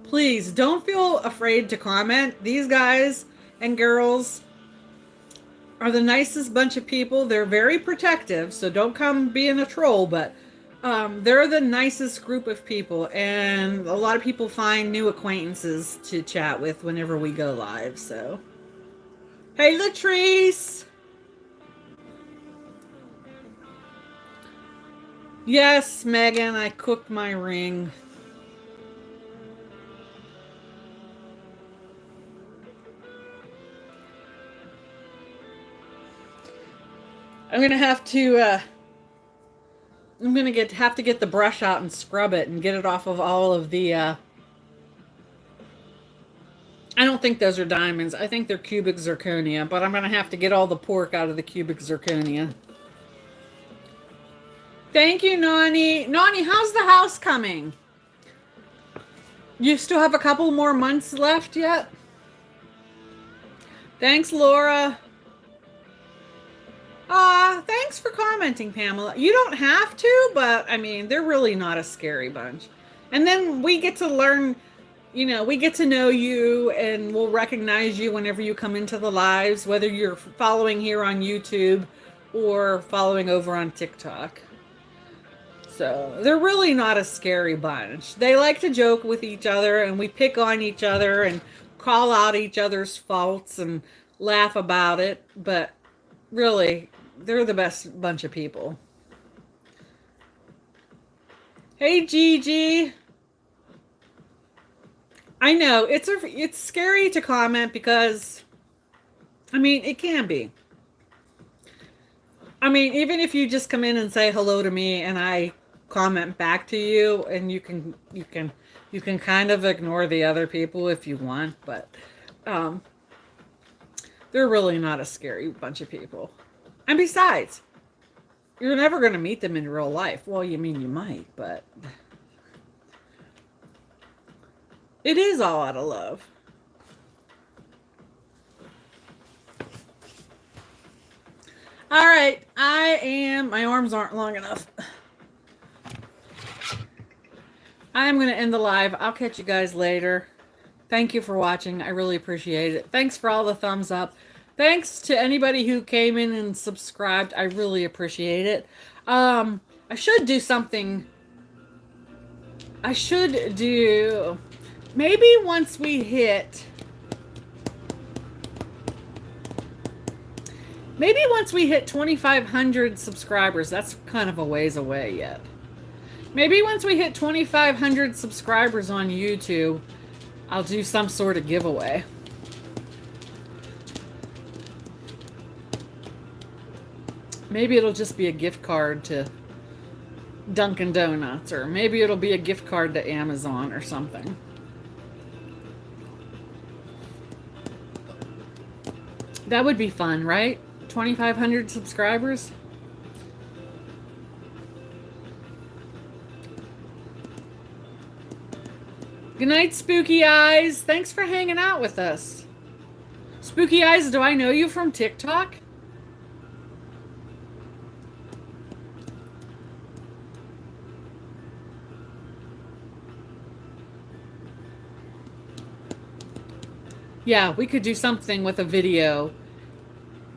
please don't feel afraid to comment. These guys and girls are the nicest bunch of people. They're very protective, so don't come being a troll, but they're the nicest group of people, and a lot of people find new acquaintances to chat with whenever we go live. So, hey, Latrice. Yes, Megan, I cooked my ring. I'm gonna have to have to get the brush out and scrub it and get it off of all of the I don't think those are diamonds. I think they're cubic zirconia, but I'm going to have to get all the pork out of the cubic zirconia. Thank you, Nani. Nani, how's the house coming? You still have a couple more months left yet? Thanks, Laura. Thanks for commenting, Pamela. You don't have to, but I mean, they're really not a scary bunch. And then we get to learn, you know, we get to know you, and we'll recognize you whenever you come into the lives, whether you're following here on YouTube or following over on TikTok. So they're really not a scary bunch. They like to joke with each other, and we pick on each other and call out each other's faults and laugh about it. But really, they're the best bunch of people. Hey, Gigi. I know it's scary to comment because, I mean, it can be. I mean, even if you just come in and say hello to me and I comment back to you, and you can kind of ignore the other people if you want, but they're really not a scary bunch of people. And besides, you're never going to meet them in real life. Well, you mean you might, but it is all out of love. All right, my arms aren't long enough. I'm going to end the live. I'll catch you guys later. Thank you for watching. I really appreciate it. Thanks for all the thumbs up. Thanks to anybody who came in and subscribed. I really appreciate it. I should do something. I should do, maybe once we hit 2,500 subscribers. That's kind of a ways away yet. Maybe once we hit 2,500 subscribers on YouTube, I'll do some sort of giveaway. Maybe it'll just be a gift card to Dunkin' Donuts, or maybe it'll be a gift card to Amazon or something. That would be fun, right? 2,500 subscribers. Good night, Spooky Eyes. Thanks for hanging out with us. Spooky Eyes, do I know you from TikTok? Yeah, we could do something with a video.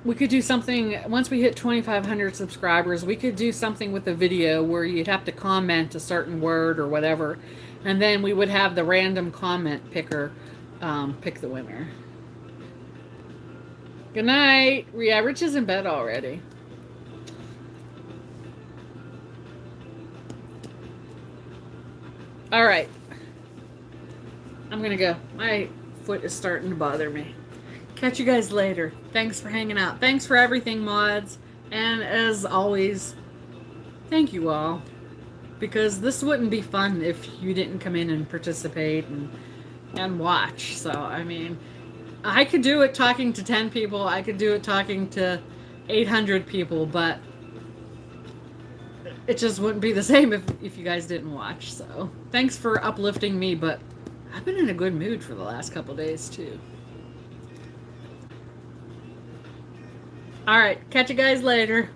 We could do something, once we hit 2,500 subscribers, we could do something with a video where you'd have to comment a certain word or whatever, and then we would have the random comment picker pick the winner. Good night. Yeah, Rich is in bed already. All right. I'm going to go. My foot is starting to bother me. Catch you guys later. Thanks for hanging out. Thanks for everything, mods. And as always, thank you all. Because this wouldn't be fun if you didn't come in and participate and watch. So, I mean, I could do it talking to 10 people. I could do it talking to 800 people. But it just wouldn't be the same if you guys didn't watch. So, thanks for uplifting me. But I've been in a good mood for the last couple days, too. All right, catch you guys later.